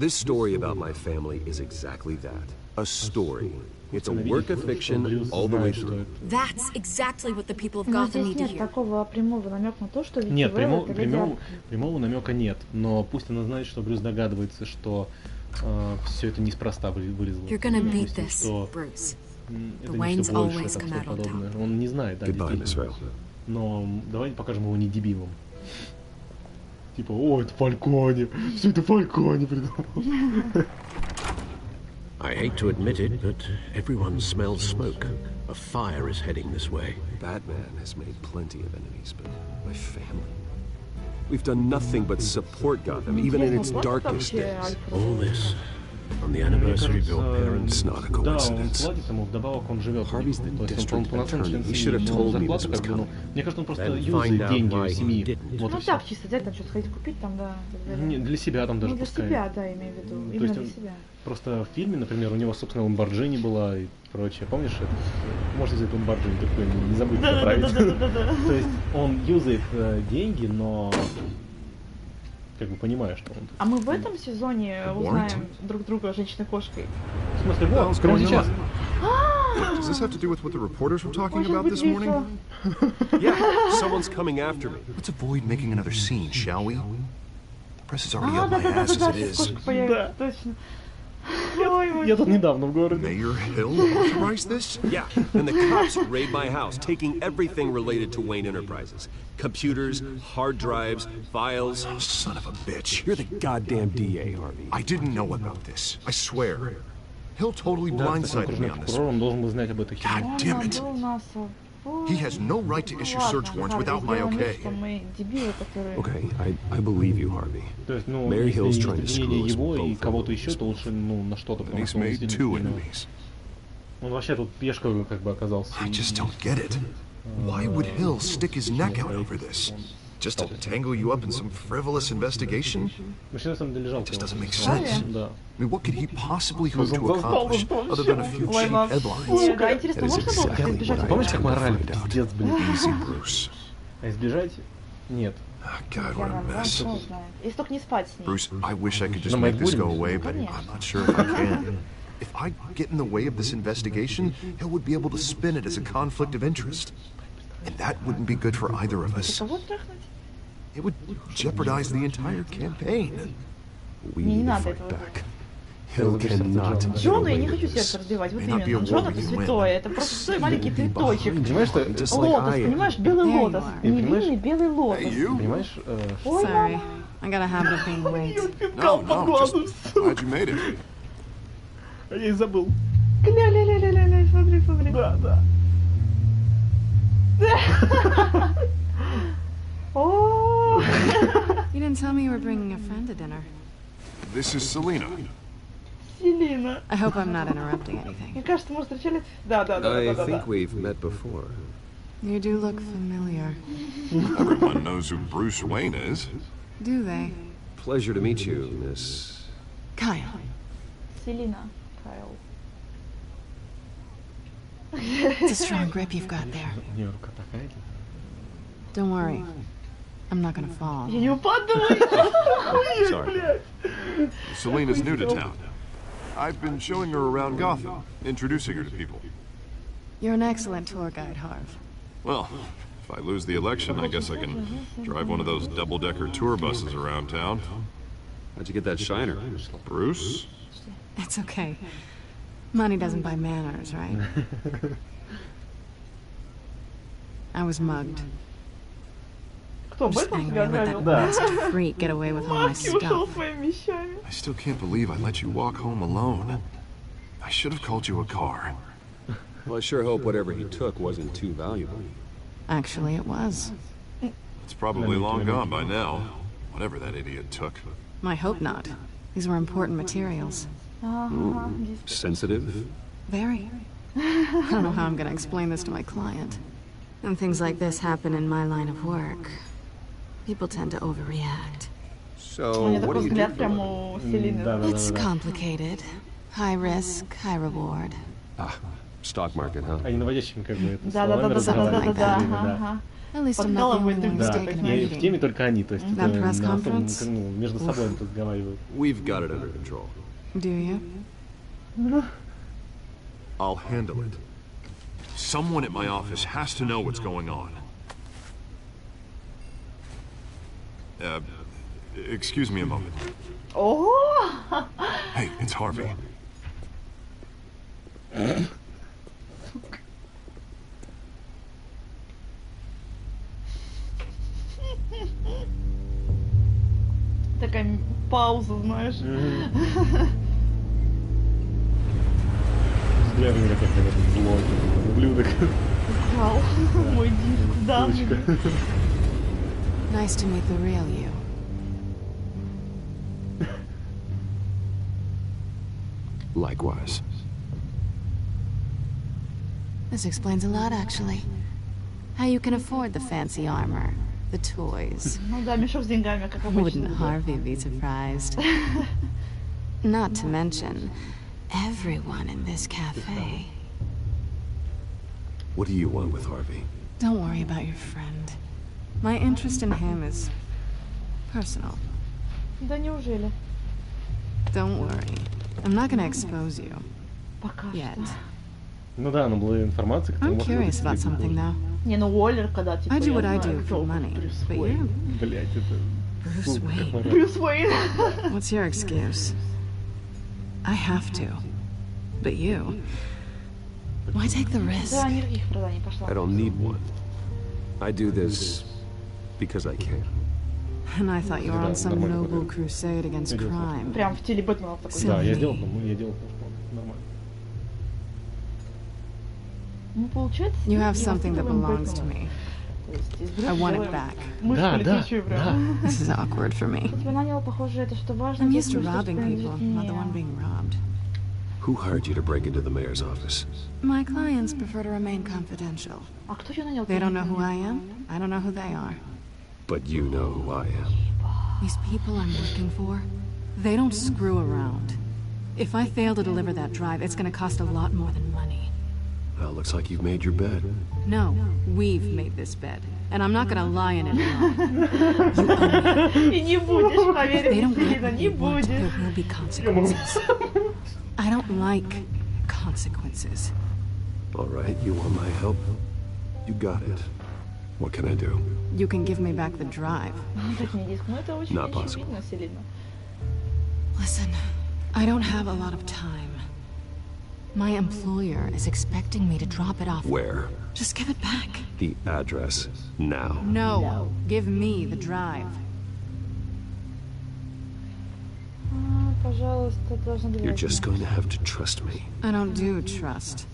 This story about my family is exactly that. A story. It's a work of fiction all the way through. That's exactly what the people of Gotham need to Здесь нет hear. такого прямого намека на то, что Нет, это прямого намека нет, но пусть она знает, что Брюс догадывается, что все это неспроста вылезло. You're gonna beat this, Bruce. Это нечто большее, там, что подобное. Он не знает, да, действительно. Но давайте покажем его не дебилом. Типа, о, это Фальконе, все это Фальконе придумал. I hate to admit it, but everyone smells smoke. A fire is heading this way. Batman has made plenty of enemies, but my family... We've done nothing but support Gotham, even in its darkest days. All this on the anniversary of your parents' not a coincidence. Harvey's the district attorney. He should have told me this was coming. Мне кажется, он просто Then юзает find out деньги why в he семьи. didn't. Вот и Ну всё. так, чисто взять, там что-то сходить купить, там, да. Для себя там даже Ну, для пускай. себя, да, имею в виду. То Именно есть для он себя. просто в фильме, например, у него, собственно, Ламборджини была и прочее. Помнишь это? Можете взять Ламборджини, такой, не забудьте поправить. То есть он юзает деньги, но как бы понимая, что он... А мы в этом сезоне узнаем друг друга женщиной-кошкой. В смысле, вот, прямо сейчас. Does this have to do with what the reporters were talking about this morning? Yeah, someone's coming after me. Let's avoid making another scene, shall we? The press is already up my ass as it is. Кошка появится, точно. Ой, Я тут недавно в городе. Mayor Hill authorized this? Yeah, and the cops raid my house, taking everything related to Wayne Enterprises. Computers, hard drives, files. Oh, son of a bitch. You're the goddamn DA, Harvey. I didn't know about this. I swear. Hill totally blindsided me on this. Он должен был знать об этой херне. God damn it. He has no right to issue search warrants without my okay. Okay, I believe you, Harvey. То есть, ну, Mayor если Hill's есть trying to screw обвинение us его и both кого-то over. еще, то лучше, ну, на что-то, And потому he's что он made действительно two виноват. enemies. Он вообще тут пешкой как бы оказался. I just don't get it. Why would Hill stick his neck out over this? Just to tangle you up in some frivolous investigation? Вообще, на самом деле, жалко. Just doesn't make sense. Да. I mean, what could he possibly hope to accomplish other than a few cheap headlines? Слушай, интересно, можно было как-то избежать? Помнишь, как мораль пиздец, блин? Easy, Bruce. А избежать? Нет. God, what a mess. Если только не спать с ней. Bruce, I wish I could just No, make my this go goodness. away, but I'm not sure if I can. If I get in the way of this investigation, Hill would be able to spin it as a conflict of interest. And that wouldn't be good for either of us. Кого трахнуть? It would jeopardize the entire campaign. We Не need to надо fight этого. back. Hill cannot get Джону я away не with хочу this. сердце разбивать, вот May not be a именно. Джон war это we win. святое, это просто маленький цветочек. Понимаешь, что... Just like Лотос, I am. понимаешь, белый There you лотос. are. Невинный белый лотос. Hey, you? Понимаешь, Ой, Sorry, мама. I got a habit of being late. No, just glad you made it. я и забыл. Ля-ля-ля-ля-ля, смотри, смотри. Да. О, You didn't tell me you were bringing a friend to dinner. This is Selena. Селина. I hope I'm not interrupting anything. Мне кажется, мы встречались... Да. I think we've met before. You do look familiar. Everyone knows who Bruce Wayne is. Do they? Pleasure to meet you, Miss... Kyle. Селина. Кайл. It's a strong grip you've got there. У нее рука такая. Don't worry. I'm not gonna fall. Я не упаду. Sorry. Selena's new to town. I've been showing her around Gotham, introducing her to people. You're an excellent tour guide, Harv. Well, if I lose the election, I guess I can drive one of those double-decker tour buses around town. How'd you get that shiner? Bruce? It's okay. Money doesn't buy manners, right? I was mugged. Кто в Just этом angry себя I let грабил? that masked freak get away with all my Маски ушел stuff. своими вещами. I still can't believe I let you walk home alone. I should have called you a car. Well, I sure hope whatever he took wasn't too valuable. Actually, it was. It's probably long gone by now, whatever that idiot took. I hope not. These were important materials. Ага, Sensitive? Very. I don't know how I'm gonna explain this to my client. When things like this happen in my line of work, people tend to overreact. So, У меня what do такой you do взгляд for прям a у Селины. It's complicated. High risk, high reward. Ah, Stock market, huh? Они наводящими как бы это Да. At least I'm not the only one who's taken a И в теме meeting. только они, то есть это That press на особом, conference? ну, между собой они тут разговаривают. We've got it under control. Do you? I'll handle it. Someone at my office has to know what's going on. Excuse me a moment. Oh! Hey, it's Harvey. Такая пауза, знаешь. Взгляд у меня как этот злой ублюдок. Украл мой диск, да. Nice to meet the real you. Likewise. This explains a lot, actually. How you can afford the fancy armor, the toys. Ну да, мешок с деньгами, как обычно. Wouldn't Harvey be surprised? Not to mention, everyone in this cafe. What do you want with Harvey? Don't worry about your friend. My interest in him is personal. Да неужели? Don't worry. I'm not gonna expose you. Пока Yet. что. Ну да, но была информация, которую I'm curious about something, though. Не, ну Уоллер, когда типа... I do я what I знаю, do кто for money, but you... Блять, это... Bruce Wayne. Брюс Уэйн. What's your excuse? I have to. But you... Why take the risk? Да, никаких проданий пошла. I don't need one. I do this because I can. And I thought you were on some noble crusade against crime. Прям в стиле Бэтмена такой. Да, я сделал, нормально. Ну, получается... You have something that belongs to me. I want it back. Да. This is awkward for me. Тебя наняло, похоже, это что важно. I'm used to robbing people, not the one being robbed. Who hired you to break into the mayor's office? My clients prefer to remain confidential. А кто тебя нанял? They don't know who I am. I don't know who they are. But you know who I am. These people I'm working for, they don't screw around. If I fail to deliver that drive, it's gonna cost a lot more than money. Well, looks like you've made your bed. No, we've made this bed. And I'm not gonna lie in it alone. И не будешь, поверь They don't мне, get what не they want, there будешь. will be consequences. I don't like consequences. All right, you want my help? You got it. What can I do? You can give me back the drive. Дать мне диск, ну это очень Not possible. очевидно, Селина. Listen, I don't have a lot of time. My employer is expecting me to drop it off. Where? Just give it back. The address now. No, give me the drive. Пожалуйста, должна You're just going to have to trust me. I don't do trust.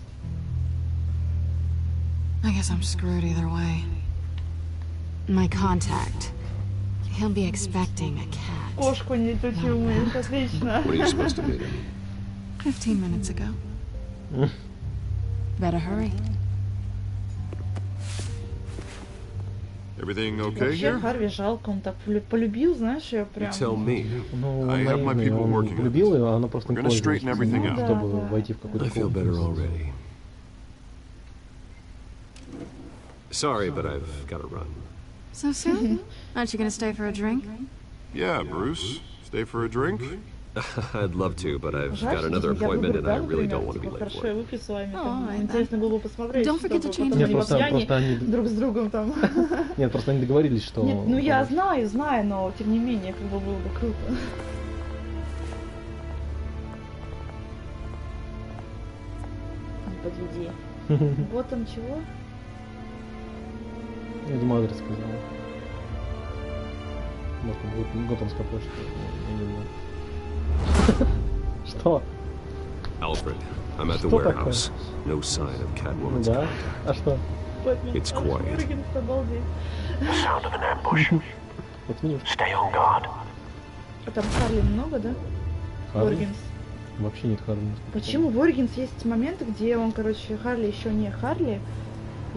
I guess I'm screwed either way. My contact. He'll be expecting a cat. Кошку не летучую умеешь, отлично. When are you supposed to meet him? 15 minutes ago. Better hurry. Everything okay Вообще, here? Харви жалко, он так полюбил, знаешь, ее You прям. tell me. Ну, I have my наивный, people он working on любил this. ее, а она просто We're gonna straighten everything out. чтобы войти в какую-то I feel better already. Sorry, but I've got to run. So soon? Aren't you gonna stay for a drink? Yeah, Bruce. Stay for a drink? I'd love to, but I've Жаль, got что another нельзя appointment выбрать, and да, I really например, don't want to be типа, late хорошо, for я it. выпью с вами, Oh, там, I интересно было бы посмотреть, Don't forget to чтобы change потом your не просто пьяни они- друг с другом там. Нет, просто они договорились, что... Нет, ну я знаю, но тем не менее, как бы было бы круто. Не подведи. Вот там чего? Я Дима адрес сказал. Может, это будет Готэмская почта. Я не знаю. Что? Alfred, I'm at the Что такое? warehouse. No sign of Catwoman's Да? contact. А что? Бэтмен. It's quiet. Оригинс, обалдеть. Sound of an ambush. Вот видишь? Stay on guard. А там Харли много, да? Харли? Оригинс. Вообще нет Харли. Почему в Оригинс есть моменты, где он, короче, Харли еще не Харли,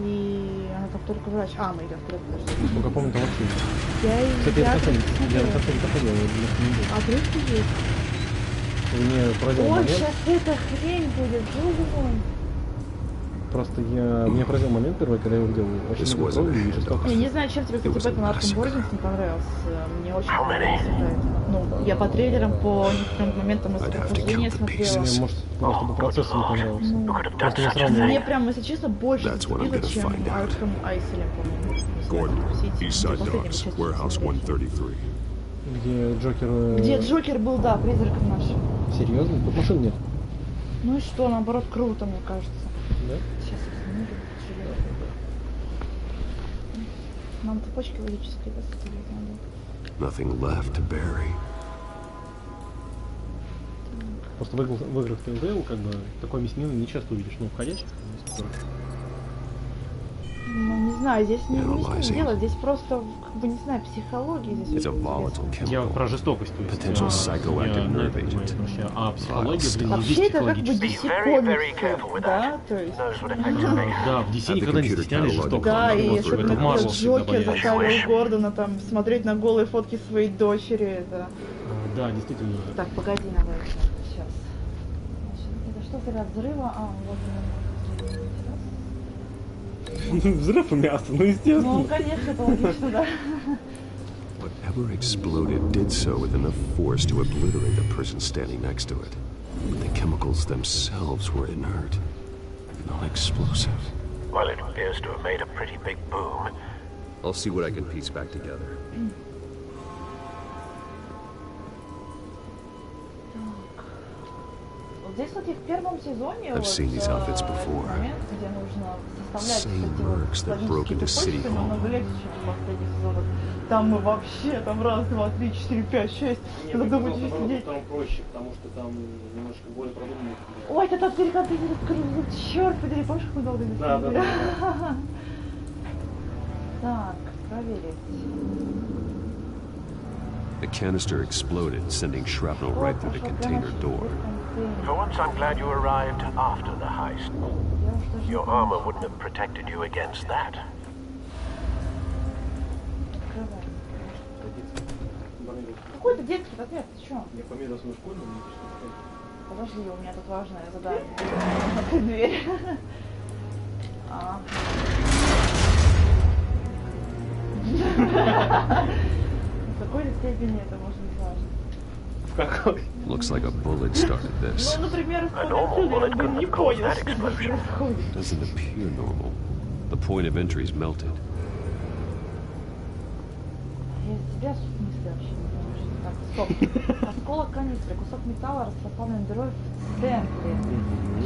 и она там только врач. А, мы идем вперед, подожди. Сколько помню, там вообще нет. Я и Кстати, я в конце не смотрела. проходил, я не видел. А крышки есть. Мне поразил Ой, момент. сейчас эта хрень будет, боже мой. Просто меня поразил момент первый, когда я увидел очень много крови и жестокости. Я не знаю, чем тебе Бэтмен Арkham Origins не понравился. Мне очень понравился это. Ну, я по трейлерам, по некоторым моментам из прохождения смотрела. Мне, может, просто по процессу не понравился. Просто я сравнивал. Мне прям, если честно, больше зацепило, чем Arkham Asylum, по-моему. Gordon, Eastside Docks, Warehouse 133. Где Джокер был, да, призраком нашим. Серьезно? Тут машин нет. Ну и что, наоборот, круто, мне кажется. Да? Сейчас я изменю. Нам цепочки логические достать надо. Nothing left to bury. Просто в играх Telltale как бы такой мяснины не часто увидишь, ну, входящих. Ну, не знаю, здесь не дело, здесь просто, как бы, не знаю, психология здесь. Я про жестокость, то есть. Potential psychoactive nerve agent. А психология, блин, не вообще это как бы DC-комиксы, да, то есть. Да, в DC никогда не стеснялись жестокости. Да, и особенно когда Джокер заставил Гордона там смотреть на голые фотки своей дочери, это... Да, действительно. Так, погоди, надо сейчас. Это что за ряд взрыва? А, вот взрыв и мясо, ну естественно. Ну, конечно, это логично, да. Whatever exploded did so with enough force to obliterate the person standing next to it. But the chemicals themselves were inert, non-explosive. Well, it appears to have made a pretty big boom. I'll see what I can piece back together. Здесь вот и в первом сезоне I've seen these outfits before. момент, где нужно составлять Same mercs that broke into City Hall. намного легче, чем в последних сезонах. Там мы вообще, там раз, два, три, четыре, пять, шесть. Надо думать, что сидеть. Там проще, потому что там немножко более продуманно. Ой, это там переконфигурировать, черт подери, помнишь, как мы долго не смотрели? Да. Так, проверить. The canister exploded, sending shrapnel right through the container door. For once, I'm glad you arrived after the heist. Your armor wouldn't have protected you against that. Какой-то детский ответ, ты чё? Я померил свою школьную, Подожди, у меня тут важное задание. Открыть дверь. В какой-то степени это может быть важно. В какой? Looks like a bullet started this. Ну, например, я бы не понял, что происходит. Doesn't appear normal. The point of entry is melted. Я из тебя в смысле вообще не понимаю, что так, стоп. Осколок канистры, кусок металла, расплавленный дырой в центре.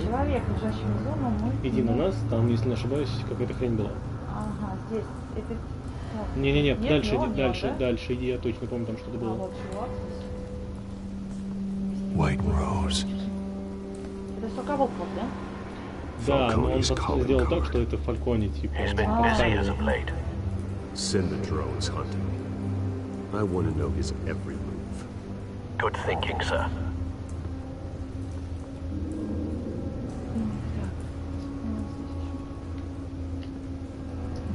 Человек, лежащий внизу, но мы... Иди на нас, там, если не ошибаюсь, какая-то хрень была. Ага, здесь. Это... Не-не-не, дальше иди, я точно помню, там что-то было. Вот чувак. White Rose. Это что, Волков, да? Да, но он сделал так, что это Фальконе, типа. Send the drones hunting. I want to know his every move. Good thinking, sir.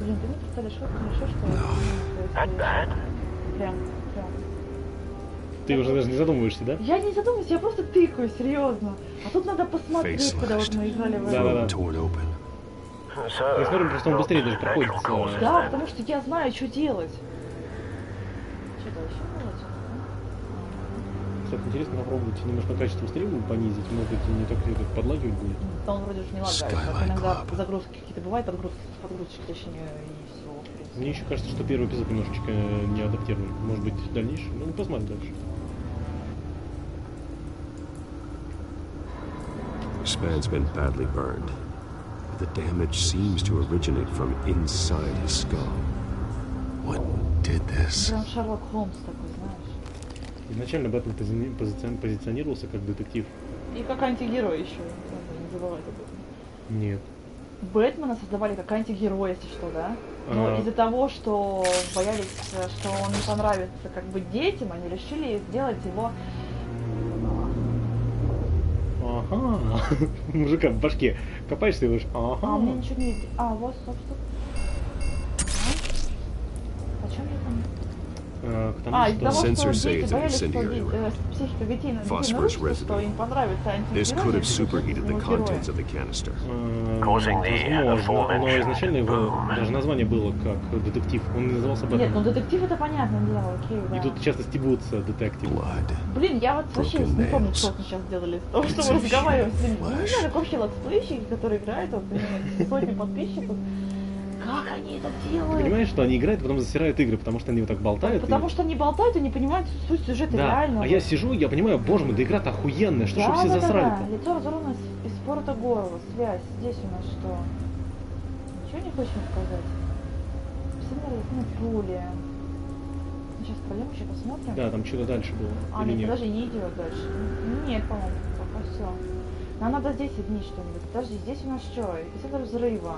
Блин, ты не представляешь, как хорошо, что... That bad? Прям. Ты уже даже не задумываешься, да? Я не задумываюсь, я просто тыкаю, серьезно. А тут надо посмотреть, когда вот мы играли в это. Да. Я смотрю, просто он быстрее даже проходит. Да, потому что я знаю, что делать. Что-то еще делать? Кстати, интересно попробовать немножко качество стрима понизить. Может быть, не так это подлагивать будет. Да он вроде уже не лагает. Как иногда загрузки какие-то бывают, подгрузочки, точнее, и все. Мне еще кажется, что первый эпизод немножечко не адаптирован. Может быть, дальнейший. Ну, посмотрим дальше. The span's been badly burned. The damage seems to originate from inside his skull. What did this? Прям Шерлок Холмс такой, знаешь. Изначально Бэтмен позиционировался как детектив. И как антигерой еще. Не забывать об этом. Нет. Бэтмена создавали как антигерой, если что, да? Но из-за того, что боялись, что он не понравится как бы детям, они решили сделать его... Ага. Мужика в башке копаешься и говоришь, ага. А, мне ничего не видно. А, вот, стоп. О чем я там? к тому, что... из-за того, Sensors что say дети it's боялись, incendiary что armor. психика детей Phosphorus нарушится, что residue. им понравится This could have антигерой, superheated the героя. contents of the canister. Возможно, но изначально его даже название было как детектив. Он не назывался Бэтмен. Нет, ну детектив это понятное дело, окей, да. И тут часто стебутся детектив. Блин, я вот вообще не помню, что мы сейчас делали с того, что мы разговариваем с ними. Ну, не знаю, как вообще летсплейщики, которые играют, вот, сотни подписчиков. Как они это делают? Понимаешь, что они играют, потом засирают игры, потому что они вот так болтают. Потому что они болтают и не понимают суть сюжета реально. А я сижу, я понимаю, боже мой, да игра-то охуенная, что ж все засрали-то? Да. Лицо разорвано из порота горла, связь. Здесь у нас что? Ничего не хочешь сказать? Посмотри, пули. Сейчас пойдем еще посмотрим. Да, там что-то дальше было. Нет, подожди, не идет дальше. Нет, по-моему, пока все. Нам надо здесь соединить что-нибудь. Подожди, здесь у нас что? Эпицентр взрыва.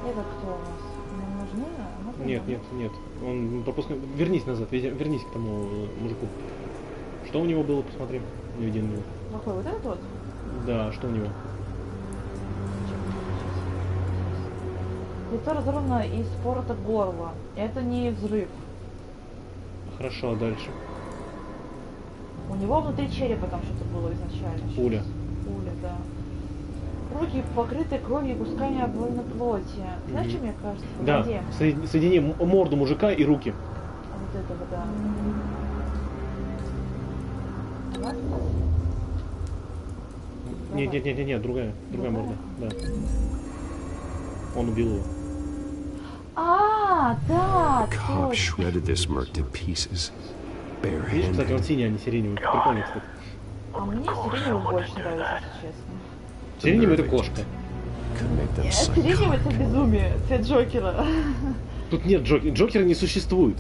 Это кто у нас? Нам нужны? Нет. Он пропускает. Вернись назад, вернись к тому мужику. Что у него было, посмотри. Не виден его. Какой, вот этот вот? Да, что у него? Лицо разорвано из порота горла. Это не взрыв. Хорошо, а дальше? У него внутри черепа там что-то было изначально. Пуля. Пуля, да. Руки покрыты кровью и кусками обгорной плоти. Знаешь, что мне кажется? Да, соедини морду мужика и руки. А вот этого, да. Нет, другая морда, да. Он убил его. Да, Cop shredded this merc to pieces. Видишь, кстати, он синий, а не сиреневый. Прикольно, кстати. А мне сиреневый больше нравится, если честно. Сиреневый это кошка. Сиреневый это безумие, цвет Джокера. Тут нет Джокера. Джокера не существует.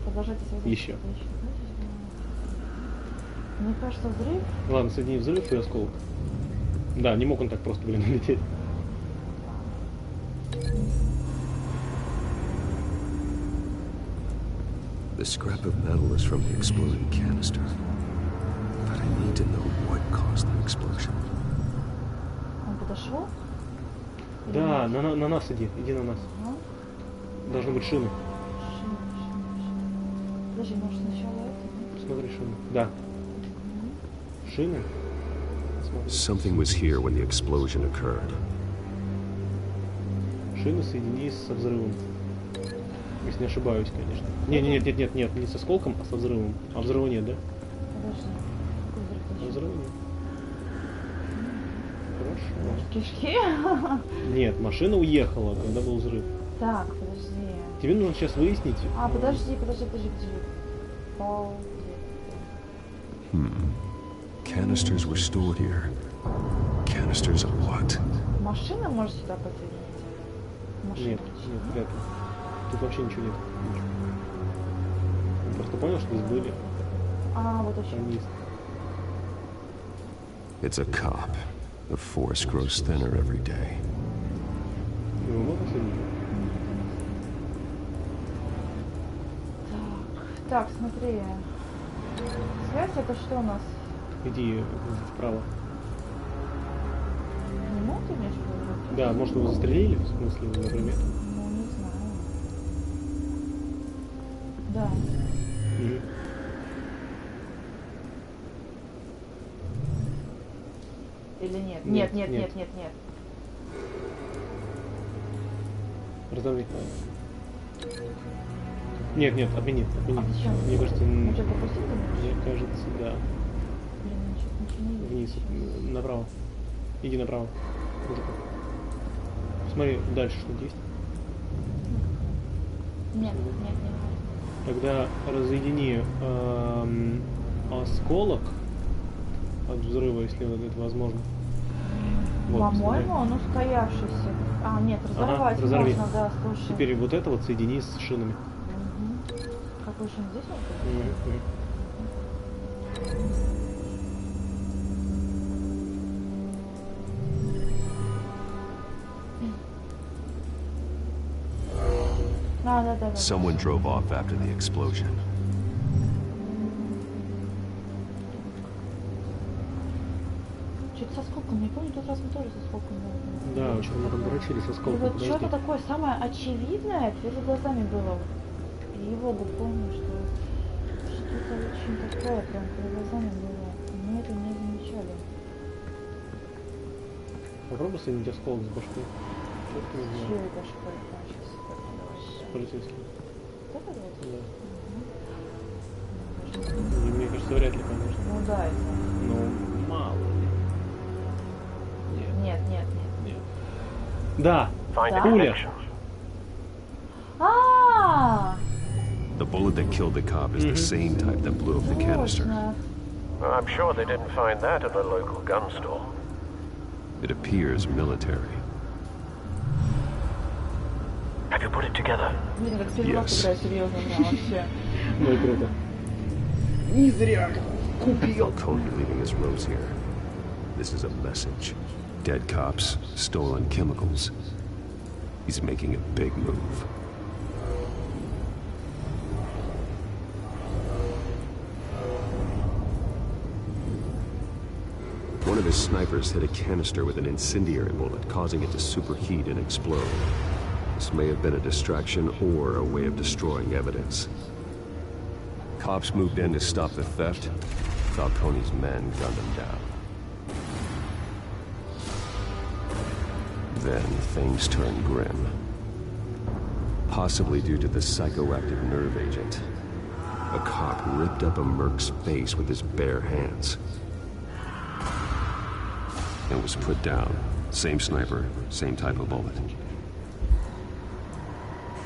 Продолжайте Еще. Мне кажется, взрыв. Ладно, соедини взрыв и осколок. Да, не мог он так просто, налететь. The scrap of metal is from the exploding canister. But I need to know what caused the explosion. Он подошел? Да, на нас иди на нас. Должны быть шины. Подожди, может сначала это? Посмотри шины. Да. Шины? Something was here when the explosion occurred. Шины соединись со взрывом. Если не ошибаюсь, конечно. Нет, не со осколком, а со взрывом. А взрыва нет, да? Подожди. А взрыва нет. Хорошо. Кишки? Нет, машина уехала, когда был взрыв. Так, подожди. Тебе нужно сейчас выяснить. Подожди. Canisters were stored here. Canisters of what? Машина может сюда подсоединить? Нет, вряд ли. Тут вообще ничего нет. Я просто понял, что здесь были. Вот очень. It's a cop. The force grows thinner every day. Его можно соединить? Так, смотри. Связь это что у нас? Иди вправо. Не мог ты имеешь в виду? Да, может его застрелили, в смысле, например? Ну, не знаю. Да. Или нет? Нет. Разорви. Нет, отмени. Мне кажется, Мы что, пропустили? Мне кажется, да. Блин, ничего не Вниз, направо. Иди направо. Мужика. Смотри, дальше что-то есть? Нет. Тогда разъедини осколок от взрыва, если это возможно. По-моему, он устоявшийся. Нет, разорвать разорви. можно, да, слушай. Теперь вот это вот соедини с шинами. Какой шин здесь? Да. Someone drove off after the explosion. Что-то со сколком, не помню, тот раз мы тоже со сколком. Да, очень мы там дрочили со сколком. И вот что-то такое самое очевидное перед глазами было. И его помню, что что-то очень такое, прям перед глазами было. Мы это не замечали. Попробуй соединить осколок с башкой. Черт не знаю. Чьей башкой? А, сейчас. С полицейским. Вот это вот? Да. И мне кажется, вряд ли, конечно. Ну да, это. Ну, мало ли. Нет. Нет. Да! Да? Пуля! The bullet that killed the cop is the same type that blew up the canister. I'm sure they didn't find that at a local gun store. It appears military. Have you put it together? Блин, как серьезно играю, серьезно, да, вообще. Ну и круто. Не зря купил. Falcone leaving his rose here. This is a message. Dead cops, stolen chemicals. He's making a big move. One of his snipers hit a canister with an incendiary bullet, causing it to superheat and explode. This may have been a distraction or a way of destroying evidence. Cops moved in to stop the theft. Falcone's men gunned him down. Then things turned grim. Possibly due to the psychoactive nerve agent. A cop ripped up a merc's face with his bare hands. And was put down. Same sniper, same type of bullet.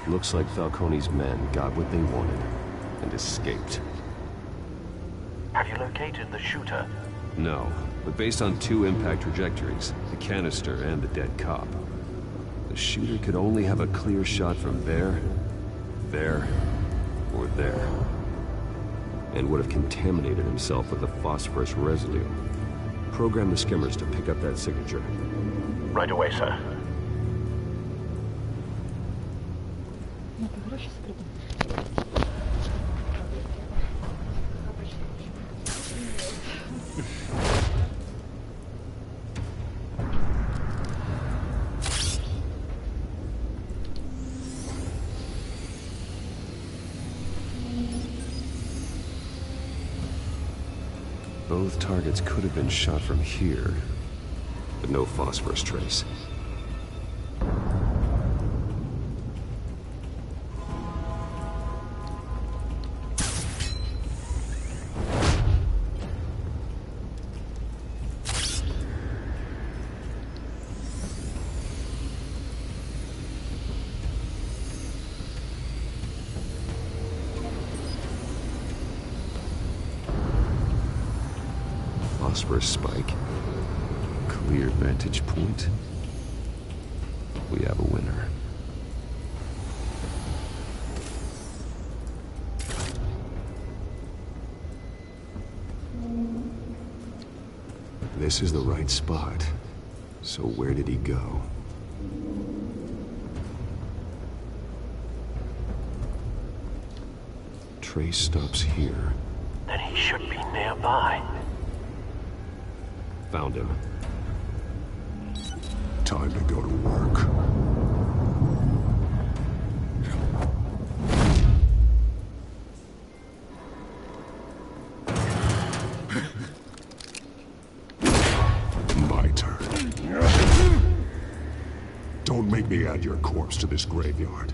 Looks like Falcone's men got what they wanted and escaped. Have you located the shooter? No, but based on two impact trajectories, the canister and the dead cop, the shooter could only have a clear shot from there, or there, and would have contaminated himself with the phosphorus residue. Program the skimmers to pick up that signature. Right away, sir. Both targets could have been shot from here, but no phosphorus trace. Phosphorus spike. Clear vantage point. We have a winner. This is the right spot. So where did he go? Trace stops here. Then he should be nearby. Found him. Time to go to work. My turn. Don't make me add your corpse to this graveyard.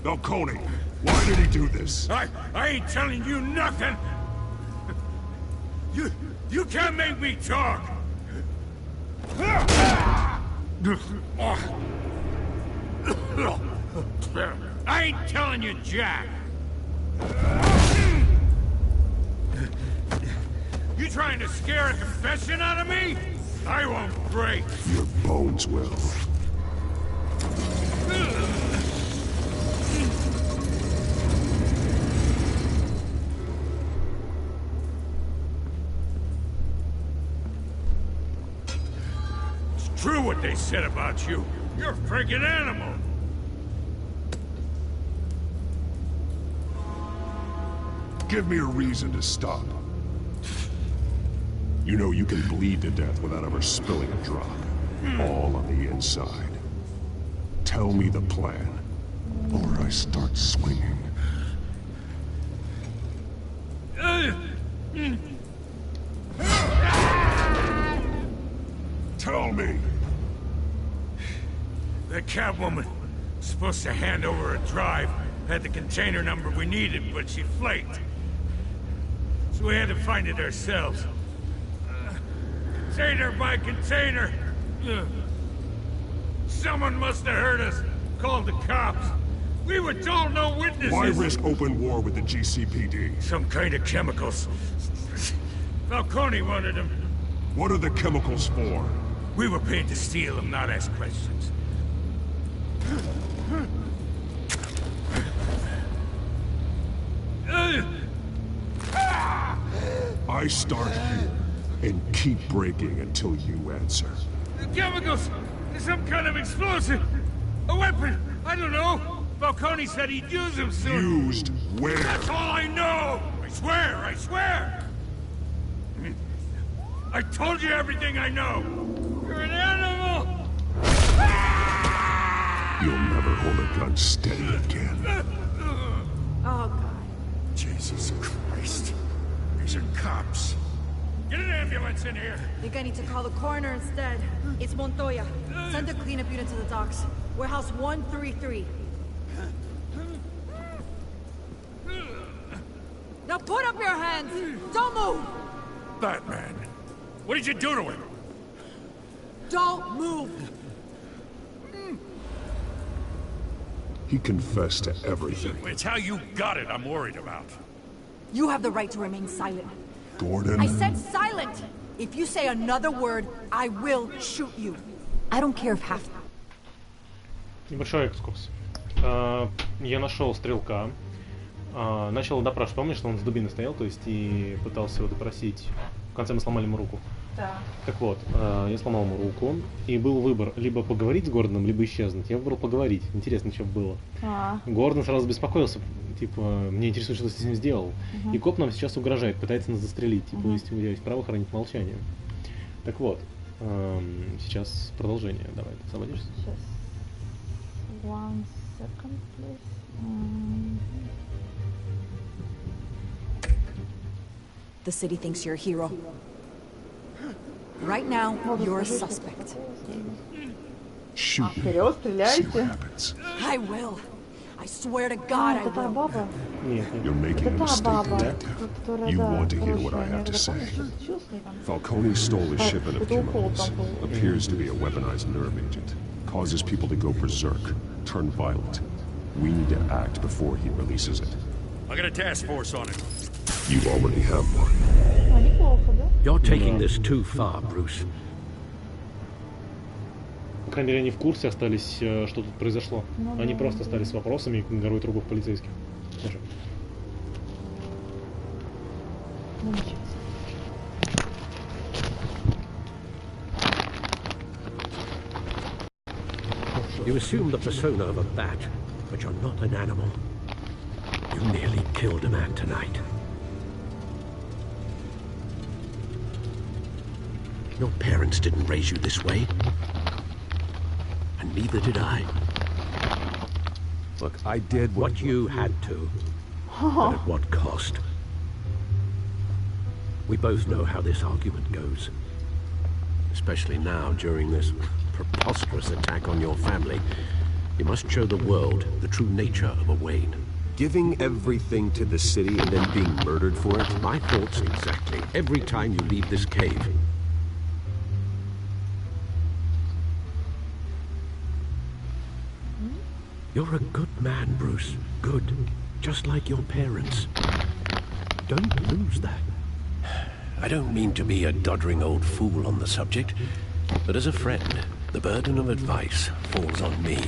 Falcone, why did he do this? I ain't telling you nothing! You can't make me talk! I ain't telling you, Jack! You trying to scare a confession out of me? I won't break! Your bones will. True what they said about you. You're a friggin' animal. Give me a reason to stop. You know you can bleed to death without ever spilling a drop. All on the inside. Tell me the plan, or I start swinging. me? That Catwoman was supposed to hand over a drive. Had the container number we needed, but she flaked. So we had to find it ourselves. Container by container. Someone must have heard us. Called the cops. We were told no witnesses. Why risk open war with the GCPD? Some kind of chemicals. Falcone wanted them. What are the chemicals for? We were paid to steal them, not ask questions. I start here and keep breaking until you answer. The chemicals! Some kind of explosive! A weapon! I don't know! Falcone said he'd use them soon! Used where? That's all I know! I swear! I swear! I told you everything I know! You're an animal! You'll never hold a gun steady again. Oh, God. Jesus Christ. These are cops. Get an ambulance in here! Think I need to call the coroner instead. It's Montoya. Send a cleanup unit to the docks. Warehouse 133. Now put up your hands! Don't move! Batman, what did you do to him? Don't move! He confessed to everything. It's how you got it I'm worried about. You have the right to remain silent. Gordon? I said silent! If you say another word, I will shoot you. I don't care if half... Небольшой экскурс. Я нашел стрелка. Начал допрашивать. Помнишь, что он с дубиной стоял, то есть и пытался его допросить. В конце мы сломали ему руку. Да. Так вот, я сломал ему руку, и был выбор либо поговорить с Гордоном, либо исчезнуть. Я выбрал поговорить. Интересно, что было. Гордон сразу беспокоился, типа, мне интересует, что ты с ним сделал. И коп нам сейчас угрожает, пытается нас застрелить. Типа, есть у тебя есть право хранить молчание. Так вот, сейчас продолжение. Давай, ты заводишься? Сейчас. 1 second, please. The city thinks you're a hero. Right now, you're a suspect. Shoot me. Вперед, See what стреляйте. happens. I will. I swear to God, I Это та will. баба. You're making a Это та mistake, баба, Detective. которая, You да, want to hear what I хорошая. have Я to когда say. помню, что случилось с ней там. Falcone stole a shipment of chemicals. Appears to be a weaponized nerve agent. Causes people to go berserk, turn violent. We need to act before he releases it. I got a task force on it. You already have one. Неплохо, да? You're taking this too far, Bruce. По крайней мере, они в курсе остались, что тут произошло. Они просто остались с вопросами и горуют других полицейских. Даже. You assume the persona of a bat, but you're not an animal. You nearly killed a man tonight. Your parents didn't raise you this way. And neither did I. Look, I did what you had to. But at what cost? We both know how this argument goes. Especially now, during this preposterous attack on your family. You must show the world the true nature of a Wayne. Giving everything to the city and then being murdered for it? My thoughts exactly. Every time you leave this cave. You're a good man, Bruce. Good. Just like your parents. Don't lose that. I don't mean to be a doddering old fool on the subject, but as a friend, the burden of advice falls on me.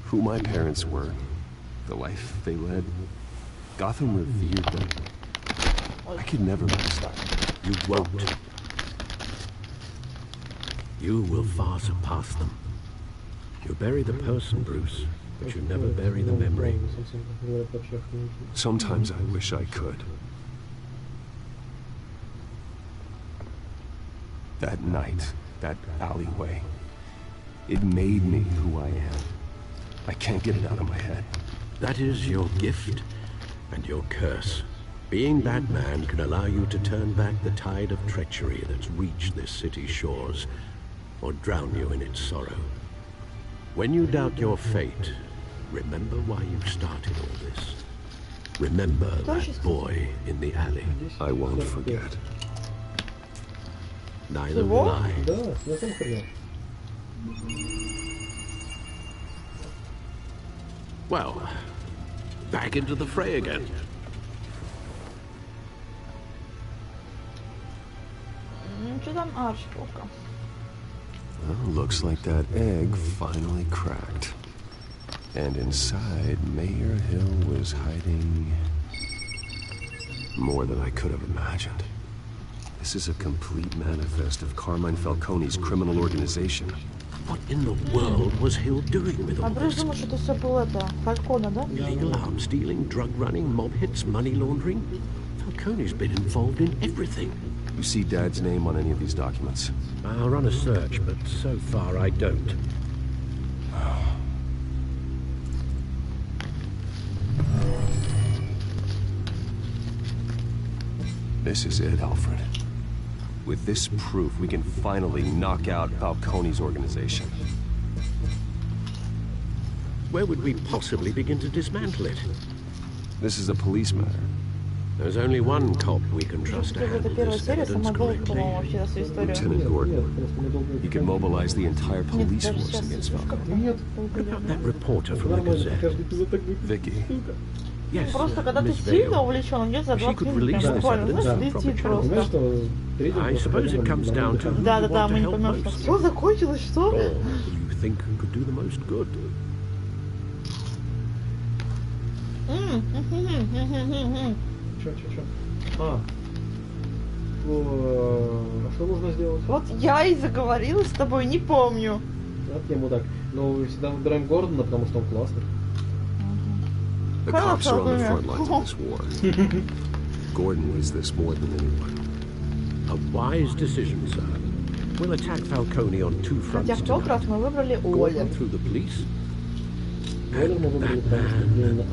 Who my parents were, the life they led, Gotham revered them. I could never match that. You won't. You will far surpass them. You bury the person, Bruce, but you never bury the memory. Sometimes I wish I could. That night, that alleyway, it made me who I am. I can't get it out of my head. That is your gift and your curse. Being Batman can allow you to turn back the tide of treachery that's reached this city's shores. or drown you in its sorrow. When you doubt your fate, remember why you started all this. Remember that boy in the alley. I won't forget. Neither will I. Well, back into the fray again. Well, looks like that egg finally cracked. And inside, Mayor Hill was hiding more than I could have imagined. This is a complete manifest of Carmine Falcone's criminal organization. What in the world was Hill doing with all this? Illegal arms dealing, drug running, mob hits, money laundering. Falcone's been involved in everything. You see Dad's name on any of these documents? I'll run a search, but so far I don't. This is it, Alfred. With this proof, we can finally knock out Falcone's organization. Where would we possibly begin to dismantle it? This is a police matter. There's only one cop we can trust to handle this evidence correctly. Lieutenant Gordon. He can mobilize the entire police force against Falcone. What about that reporter from the Gazette? Vicky. Yes, Просто когда ты Miss сильно Vale. увлечен, он идет за She 2 could минуты, release this буквально, evidence знаешь, from летит proper просто. channels. I suppose it comes down to who Да, you да, да, want to мы не help поймем, что most. все закончилось, что? Or who you think could do the most good. Чё? Что нужно сделать? Вот я и заговорила с тобой, не помню. Да, я ему так. Но всегда выбираем Гордона, потому что он классный. The cops are on the front lines of this war. Gordon is this more than anyone. A wise decision, sir. We'll attack Falcone on two fronts Хотя в тот раз tonight. мы выбрали Gordon Оля. through the police. Гордон мы выбрали, потому что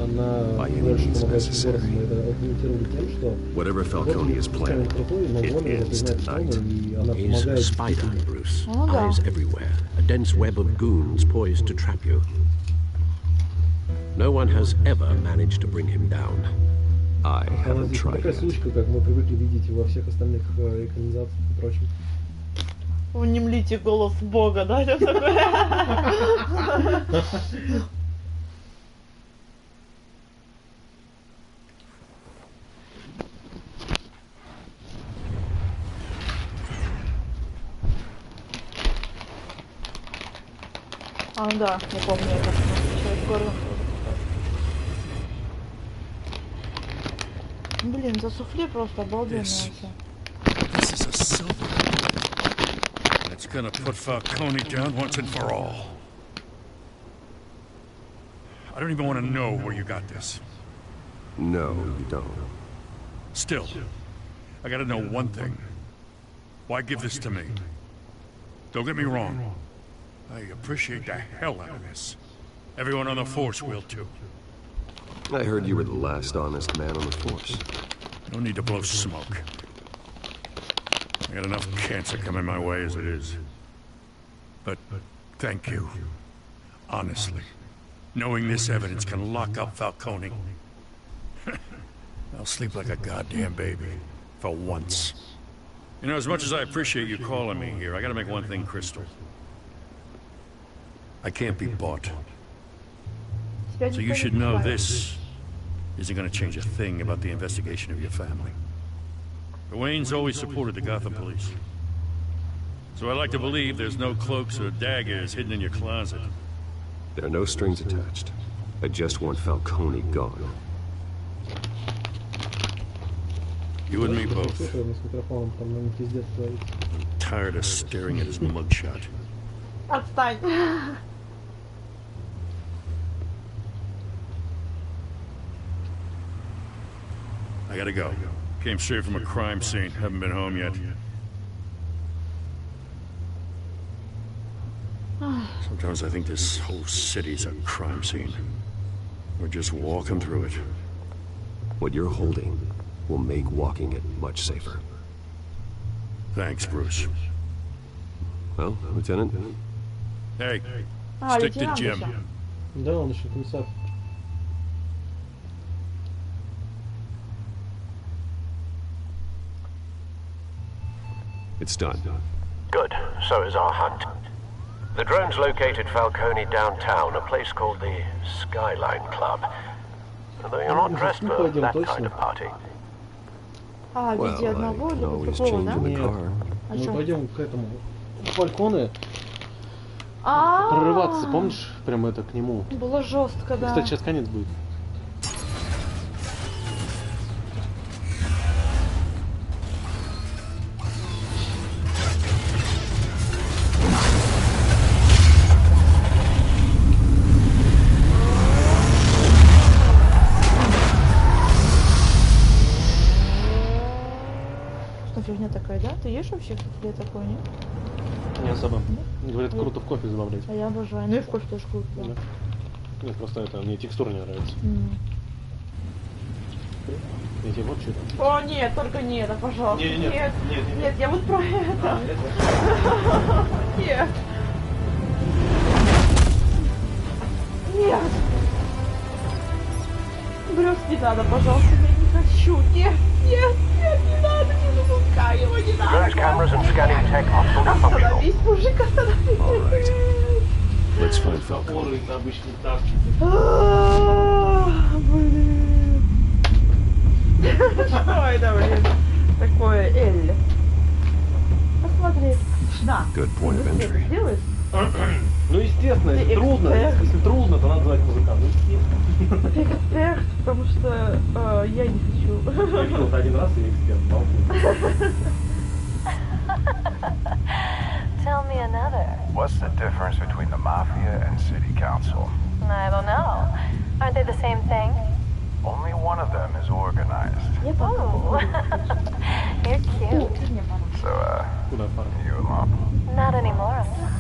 она больше помогает Гордону. Это аргументировали тем, что Whatever Falcone is planning, it ends tonight. и она He's a помогает. spider, Bruce. Ну да. Eyes everywhere. A dense web of goons poised to trap you. No one has ever managed to bring him down. I Она haven't здесь tried такая yet. сучка, как мы привыкли видеть во всех остальных экранизациях и прочем. Внемлите голос Бога, да? Это такое? А, да, я помню, это человек Гордон. Блин, за суфле просто обалденно This. вообще. This is a silver. It's gonna put Falcone down once and for all. I don't even want to know where you got this. No, you don't. Still, I gotta know one thing. Why give this to me? Don't get me wrong. I appreciate the hell out of this. Everyone on the force will too. I heard you were the last honest man on the force. No need to blow smoke. I got enough cancer coming my way as it is. But thank you. Honestly. Knowing this evidence can lock up Falcone. I'll sleep like a goddamn baby. For once. You know, as much as I appreciate you calling me here, I gotta make one thing crystal. I can't be bought. So you should know this isn't gonna change a thing about the investigation of your family. The Waynes always supported the Gotham police. So I like to believe there's no cloaks or daggers hidden in your closet. There are no strings attached. I just want Falcone gone. You and me both. Слушай, с микрофоном там на них пиздец творится. I'm tired of staring at his mugshot. Отстань. I gotta go. Came straight from a crime scene. Haven't been home yet. Sometimes I think this whole city's a crime scene. We're just walking through it. What you're holding will make walking it much safer. Thanks, Bruce. Well, Lieutenant? Hey, stick to Jim. Да, он еще комиссар. It's done. Good. So is our hunt. The drones located Falcone downtown, a place called the Skyline Club. Though you're not dressed for that kind of party. А, в виде одного или вот такого, да? Нет, А мы чё? пойдем к этому. Фальконе. Прорываться, помнишь? Прямо это к нему. Было жестко, да. Кстати, сейчас конец будет. Что фигня такая, да? Ты ешь вообще кофе такое, нет? Не особо. Говорят, круто в кофе добавлять. А я обожаю. Ну и в кофе тоже круто, да. Нет, просто это мне текстура не нравится. Я тебе вот что-то. О, нет, только не это, пожалуйста. Нет, нет, я вот про это. Нет. Нет. Брюс, не надо, пожалуйста, я не хочу. Нет, не надо, не запускай его, не надо. Остановись, мужик, остановись. Let's find Falcone. Блин. Что это, блин? Такое Эль. Посмотри. Да. Good point of entry. Сделаешь? Ну, естественно, если трудно, если трудно, то надо звать музыканта. Ты эксперт, потому что я не хочу. Я видел это один раз, и эксперт. Tell me another. What's the difference between the Mafia and City Council? I don't know. Aren't they the same thing? Only one of them is organized. Oh, you're cute. So, you a mop? Not anymore, I'm not.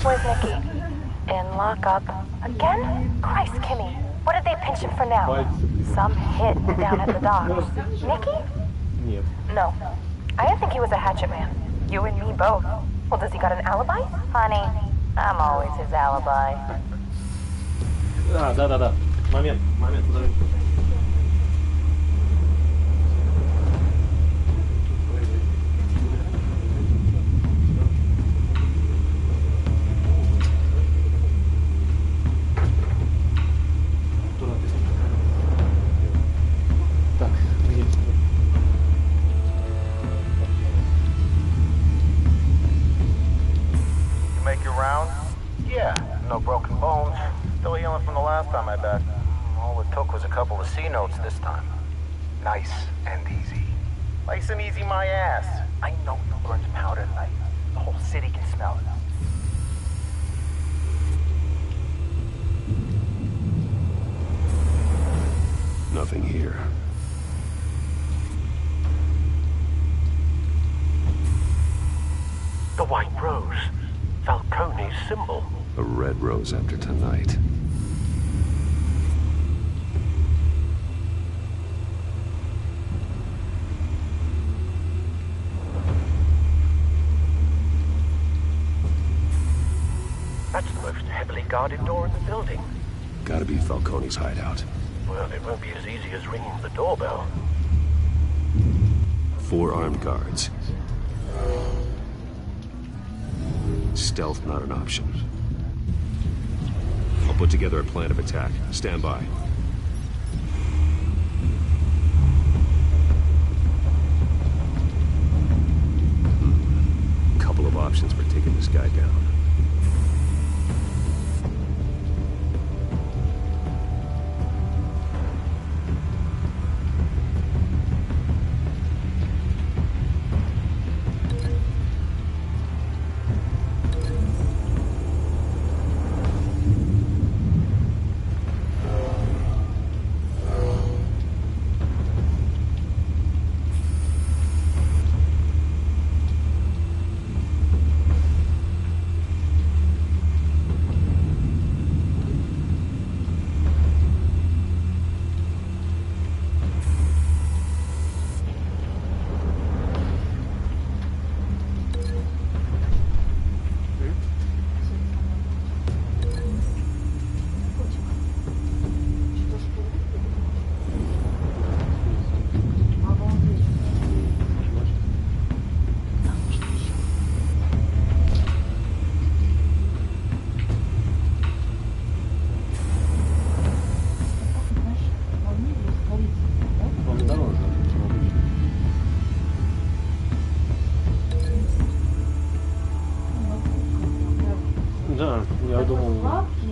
Where's Nicky? In lockup. Again? Christ, Kimmy. What did they pinch him for now? Some hit down at the docks. Nicky? Нет. No. I didn't think he was a hatchet man. You and me both. Well, does he got an alibi? Honey, I'm always his alibi. Да. Момент, подожди. Так, где? You make your rounds? Yeah, no broken bones. Still healing from the last time I bet. All it took was a couple of C notes this time. Nice and easy. Nice and easy my ass. I know you burned powder tonight. The whole city can smell it. Nothing here. The white rose. Falcone's symbol. A red rose after tonight. That's the most heavily guarded door in the building. Gotta be Falcone's hideout. Well, it won't be as easy as ringing the doorbell. 4 armed guards. Stealth not an option. I'll put together a plan of attack. Stand by. Couple of options for taking this guy down.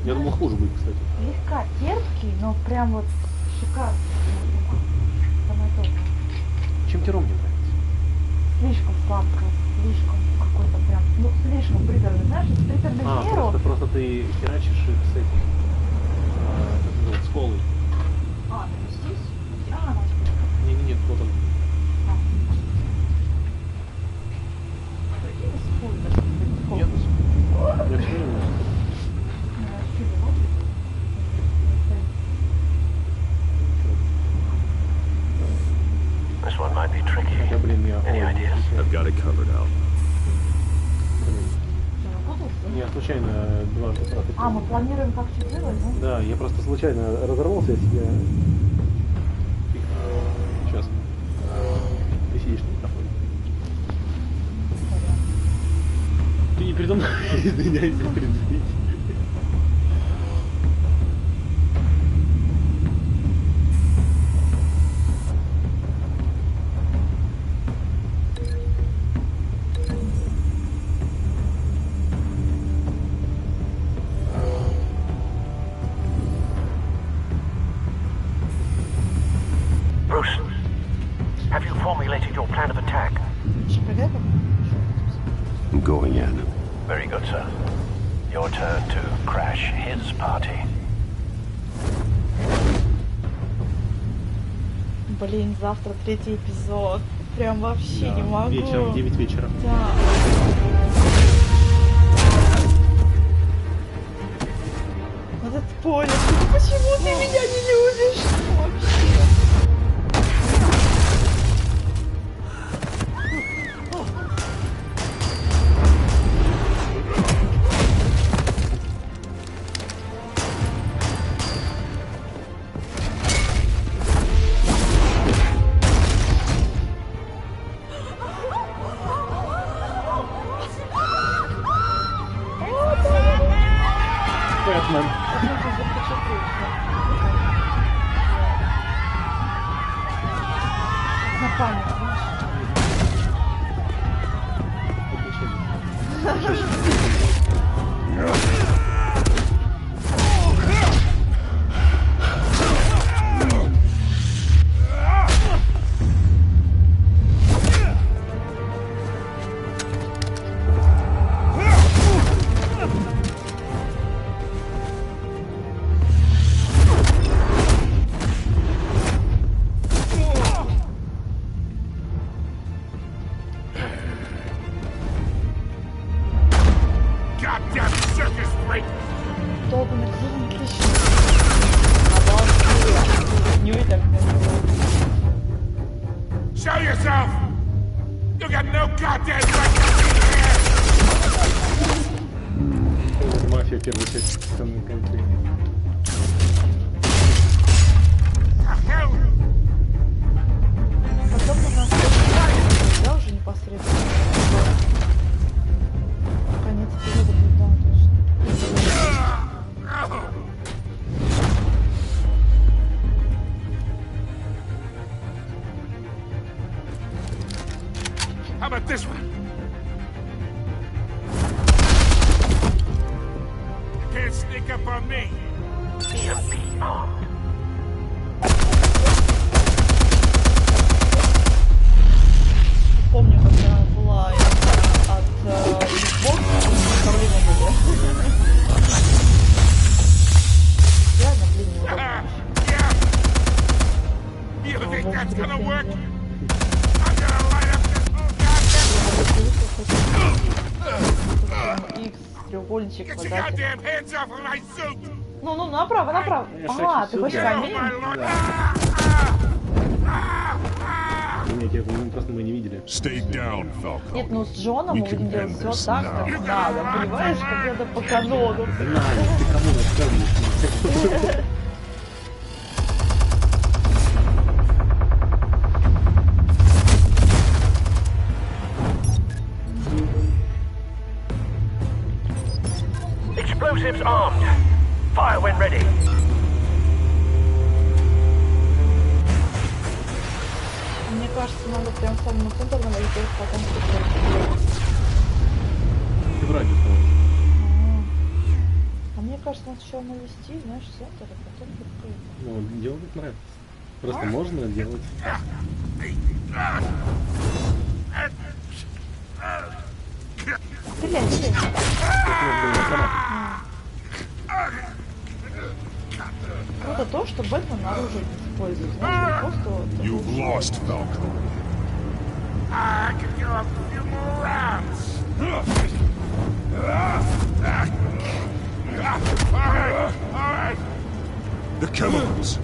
Я думал, хуже будет, кстати. Слегка терпкий, но прям вот шикарный. Самое то. Чем тебе ром не нравится? Слишком сладко, слишком какой-то прям, ну слишком приторный, знаешь, приторный в меру. Просто ты херачишь их с этим, с колой. Допустись? Не, вот он. Нет, я все время. This one might be tricky. Any ideas? I've got it covered out. Я случайно дважды пропустил. Мы планируем как что делать, да? Да, я просто случайно разорвался, я себя... Сейчас. Ты сидишь на микрофоне. Ты не передо мной, извиняйся, перед зрителями. Bruce, have you formulated your plan of attack? I'm going in. Very good, sir. Your turn to crash his party. Блин, завтра 3-й эпизод. Прям вообще не могу. Вечером, 9 вечера. Да. Вот этот спойлер. Почему ты меня не любишь? Вообще. Бэтмен. На память, Goddamn circus freak! долбанный клоун, отлично. Не так. Show yourself! You got no goddamn right to be here! Мафия, первая часть сцены конфликта. Потом нужно да, уже непосредственно. Конец эпизода будет, да, точно. How about this one? You can't sneak up on me. EMP armed. Помню, когда была от Xbox, проблемы были. Реально, блин, неудобно. You think that's gonna work? I'm gonna light up this whole goddamn... X, треугольничек, Get your квадратик. goddamn hands off of my suit! Ну, направо, направо. Ага, ты хочешь камень? Нет, просто мы не видели. Stay down, Falcon. Нет, ну с Джоном мы будем делать все так, как надо. Понимаешь, как надо по канону. Знаю, ты кому рассказываешь? Explosives armed. Fire when ready. Мне кажется, надо прям в самому центру наводить, потом что-то. Ты в радио становишься. А мне кажется, надо сначала навести, знаешь, центр, а потом открыть. Ну, делать нравится. Просто можно делать. Стреляй, стреляй. Круто то, что Бэтмен оружие не использует. Знаешь, просто... You've lost, Falcon. I can go a few more rounds. All right. The chemicals.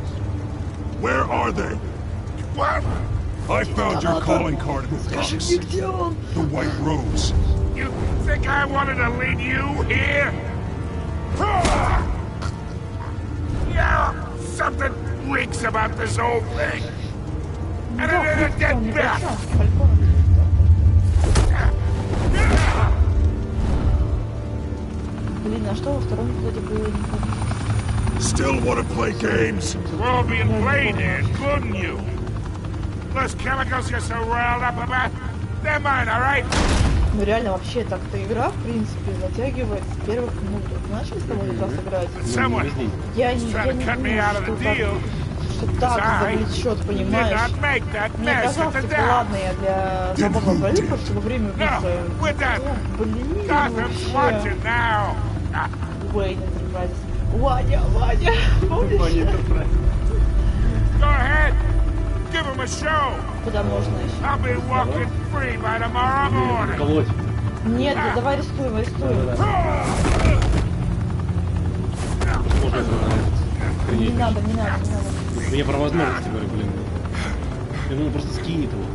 Where are they? What? I found your calling card in the docks. The White Rose. You think I wanted to lead you here? Yeah, something reeks about this whole thing. And it is a dead bat. Блин, а что во втором эпизоде было? Still want to play games? We're all being played here, including you. Those chemicals you're so riled up about, they're mine, all right? Ну реально, вообще так-то игра, в принципе, затягивает с первых минут. Начали с тобой раз играть? Я не думаю, что так завлечет, понимаешь? Мне казалось, типа, ладно, я для свободного пролива, чтобы время убийца. Блин, вообще. Уэйн Энтерпрайз. Ваня, помнишь? Go ahead, give him a show. Куда можно еще? I'll be walking free by tomorrow morning. Нет, давай арестуем. Не надо. Я про возможности говорю, блин. Я думаю, просто скинет его.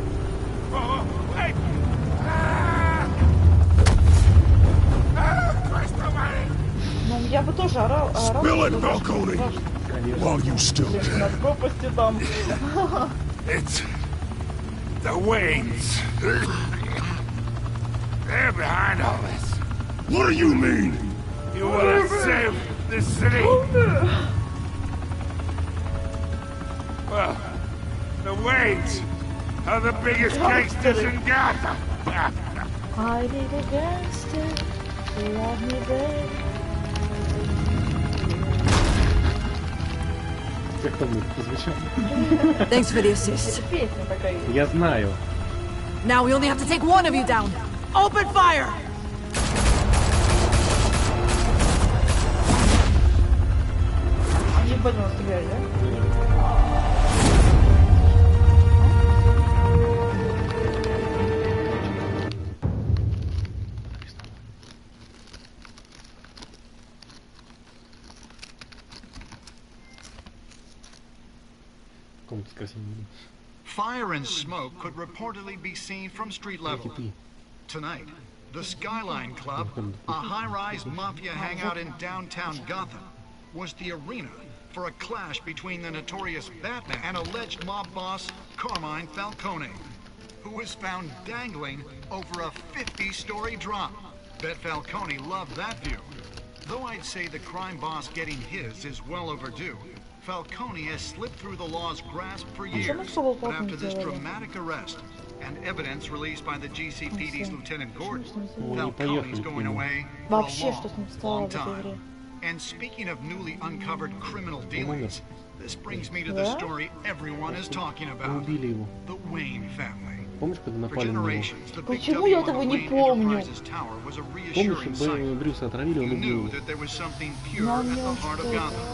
Ну, я бы тоже орал. Spill it, Falcone! While you still can. Над пропастью там. It's the Waynes. They're behind all this. What do you mean? You want to save this city? Well, the Waynes are the biggest gangsters in Gotham. I need a gangster to love me, babe. Как там звучало? Thanks for the assist. Я знаю. Now we only have to take one of you down. Open fire! Они в Бэтмена стреляли, да? Fire and smoke could reportedly be seen from street level. Tonight, the Skyline Club, a high-rise mafia hangout in downtown Gotham, was the arena for a clash between the notorious Batman and alleged mob boss Carmine Falcone, who was found dangling over a 50-story drop. Bet Falcone loved that view. Though I'd say the crime boss getting his is well overdue, Falcone has slipped through the law's grasp for years, but after this dramatic arrest and evidence released by the GCPD's Lieutenant Gordon, Falcone's going away for a long time. And speaking of newly uncovered criminal dealings, this brings me to the story everyone is talking about, the Wayne family. For generations, the big W on the Wayne Enterprises tower was a reassuring sign. You knew that there was something pure at the heart of Gotham.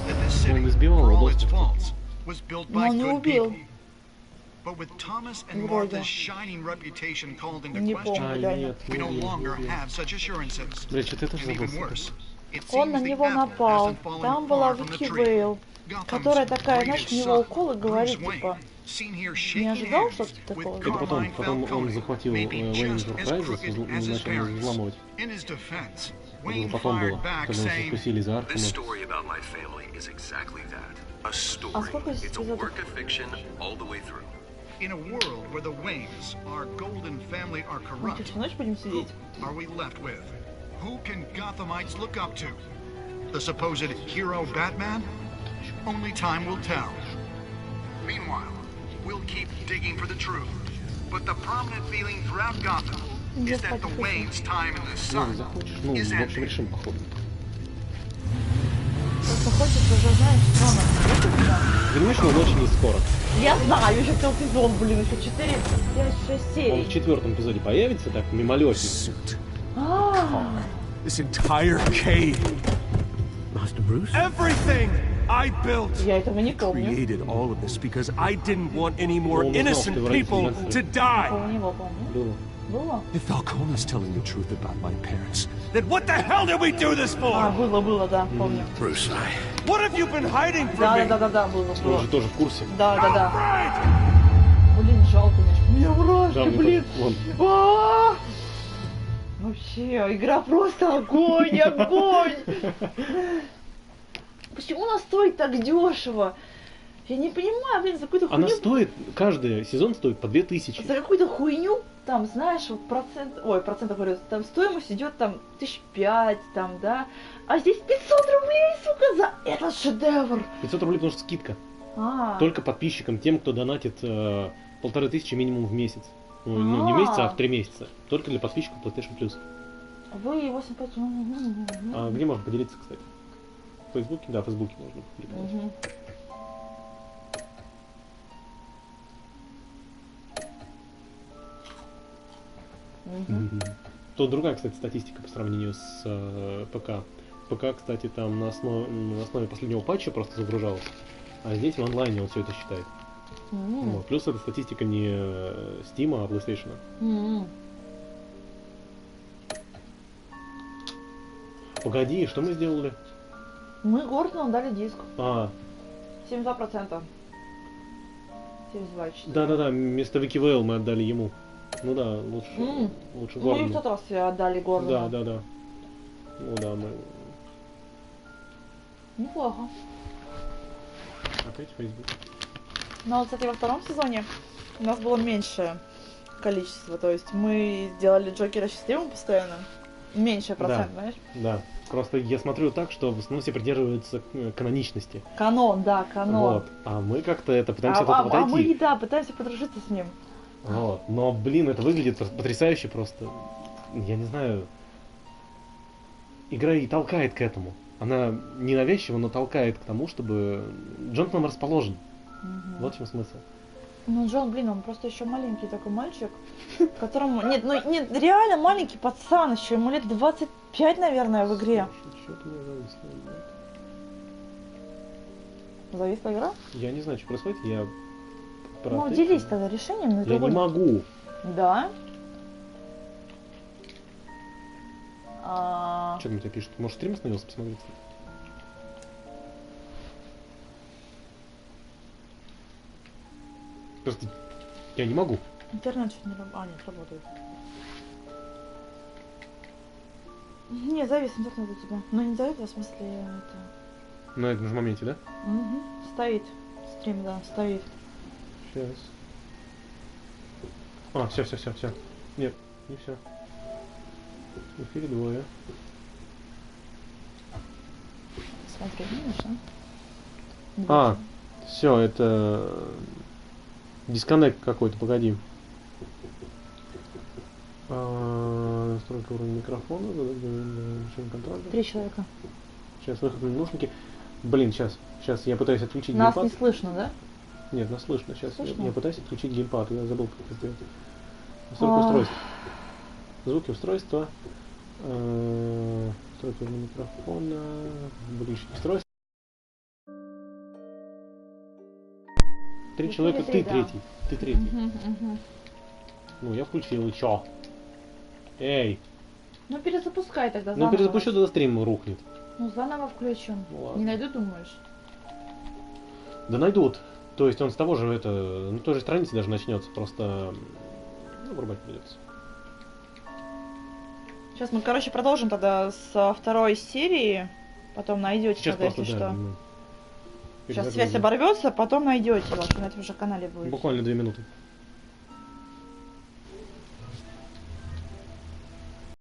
That this city, for all its faults, was built by good people. But with Thomas and Martha's shining reputation called into question, we no longer have such assurances. And even worse, it Он на seems the него apple напал. hasn't fallen Там far была from the Вики tree. Вейл, которая такая, знаешь, Greatest у него son, укол и говорит, Bruce типа, Wayne, seen here не shaking ожидал, hands что ты такого with сделал. Carmine Потом он Falcone, захватил maybe Wayne just as Enterprises crooked и as his начал его parents. взломать. In his defense, Это Wayne потом было, fired back, когда saying, спустили из Архама. This story about my family is exactly that. A story. It's a work of fiction all the way through. in a world where the Waynes, our golden family, are corrupt, who are we left with? Who can Gothamites look up to? The supposed hero Batman? Only time will tell. Meanwhile, we'll keep digging for the truth. But the prominent feeling throughout Gotham is that the Waynes' time in the sun is ending. Просто хочется уже, знаешь, что она. Понимаешь, он очень не скоро. Я знаю, еще целый сезон, блин, еще 4, 5, 6 серий. Он в 4-м эпизоде появится, так, мимолетно. This entire cave. Master Bruce? Everything I built. Я этого не помню. Created all of this because I didn't want any more innocent people to die. Было? If Falcone's telling the truth about my parents, then what the hell did we do this for? Было, да, помню. Bruce, what have you been hiding from me? Да, было. Он же тоже в курсе. Да. Блин, жалко, мне мурашки, блин. Вообще, игра просто огонь. Почему она стоит так дешево? Я не понимаю, блин, за какую-то хуйню... Она стоит, каждый сезон стоит по 2000. За какую-то хуйню, там, знаешь, вот процентов говорю, там стоимость идет там 1500, там, да, а здесь 500 рублей, сука, за этот шедевр. 500 рублей, потому что скидка. Только подписчикам, тем, кто донатит 1500 минимум в месяц. Ну, не в месяц, а в 3 месяца. Только для подписчиков PlayStation Plus. Вы 85... А где можно поделиться, кстати? В Фейсбуке? Да, в Фейсбуке можно поделиться. Тут другая, кстати, статистика по сравнению с ПК. ПК, кстати, там на основе последнего патча просто загружалось. А здесь в онлайне он все это считает. Вот. Плюс эта статистика не Steam, а PlayStation. Погоди, что мы сделали? Мы Гордону дали диск. 72%. 72,4. Да, вместо WikiVale мы отдали ему. Ну да, лучше Гордону. Мы в тот раз отдали Гордону. Да. Ну да, мы... Неплохо. Опять Facebook. Но вот, кстати, во втором сезоне у нас было меньшее количество. То есть мы сделали Джокера счастливым постоянно. Меньше процент, знаешь? Да. Просто я смотрю так, что в основном все придерживаются каноничности. Канон. Вот. А мы как-то пытаемся от этого отойти. А мы, пытаемся подружиться с ним. Вот. Но, блин, это выглядит потрясающе просто. Я не знаю. Игра и толкает к этому. Она ненавязчива, но толкает к тому, чтобы... Джон к нам расположен. Вот в чем смысл. Ну, Джон, блин, он просто еще маленький такой мальчик, которому... Нет, реально маленький пацан еще, ему лет 25, наверное, в игре. Что-то мне зависло. Зависла игра? Я не знаю, что происходит, я... Ну, делись тогда решением. Я не могу. Да? Что там у тебя пишет? Может, стрим остановился посмотреть? Просто я не могу. Интернет что-то не работает. Нет, работает. Не, завис интернет у тебя. Ну, не завис, а в смысле это... На этом же моменте, да? Стоит. Стрим, да, стоит. Сейчас. Все. Нет, не все. В эфире двое. Смотри, видишь, а? Все, это... Дисконнект какой-то, погоди. Настройка уровня микрофона, решение контроля. 3 человека. Сейчас выход на наушники. Блин, сейчас я пытаюсь отключить нас геймпад. Нас не слышно, да? Нет, нас слышно. Сейчас слышно? Я пытаюсь отключить геймпад, я забыл, как это сделать. Настройка устройства. Звуки устройства. Настройка уровня микрофона. Выключить устройство. 3 человека, ты третий. Ты третий. Ну, я включил, и чё? Эй! Ну, перезапускай тогда заново. Ну, перезапущу, тогда стрим рухнет. Ну, заново включим. Ну, не найдут, думаешь? Да найдут. То есть он с того же, на той же странице даже начнется, просто... Ну, врубать придется. Сейчас мы, короче, продолжим тогда со второй серии. Потом найдете, сейчас тогда, просто, если да, что. Сейчас связь оборвется, потом найдете, на этом же канале будет. Буквально 2 минуты.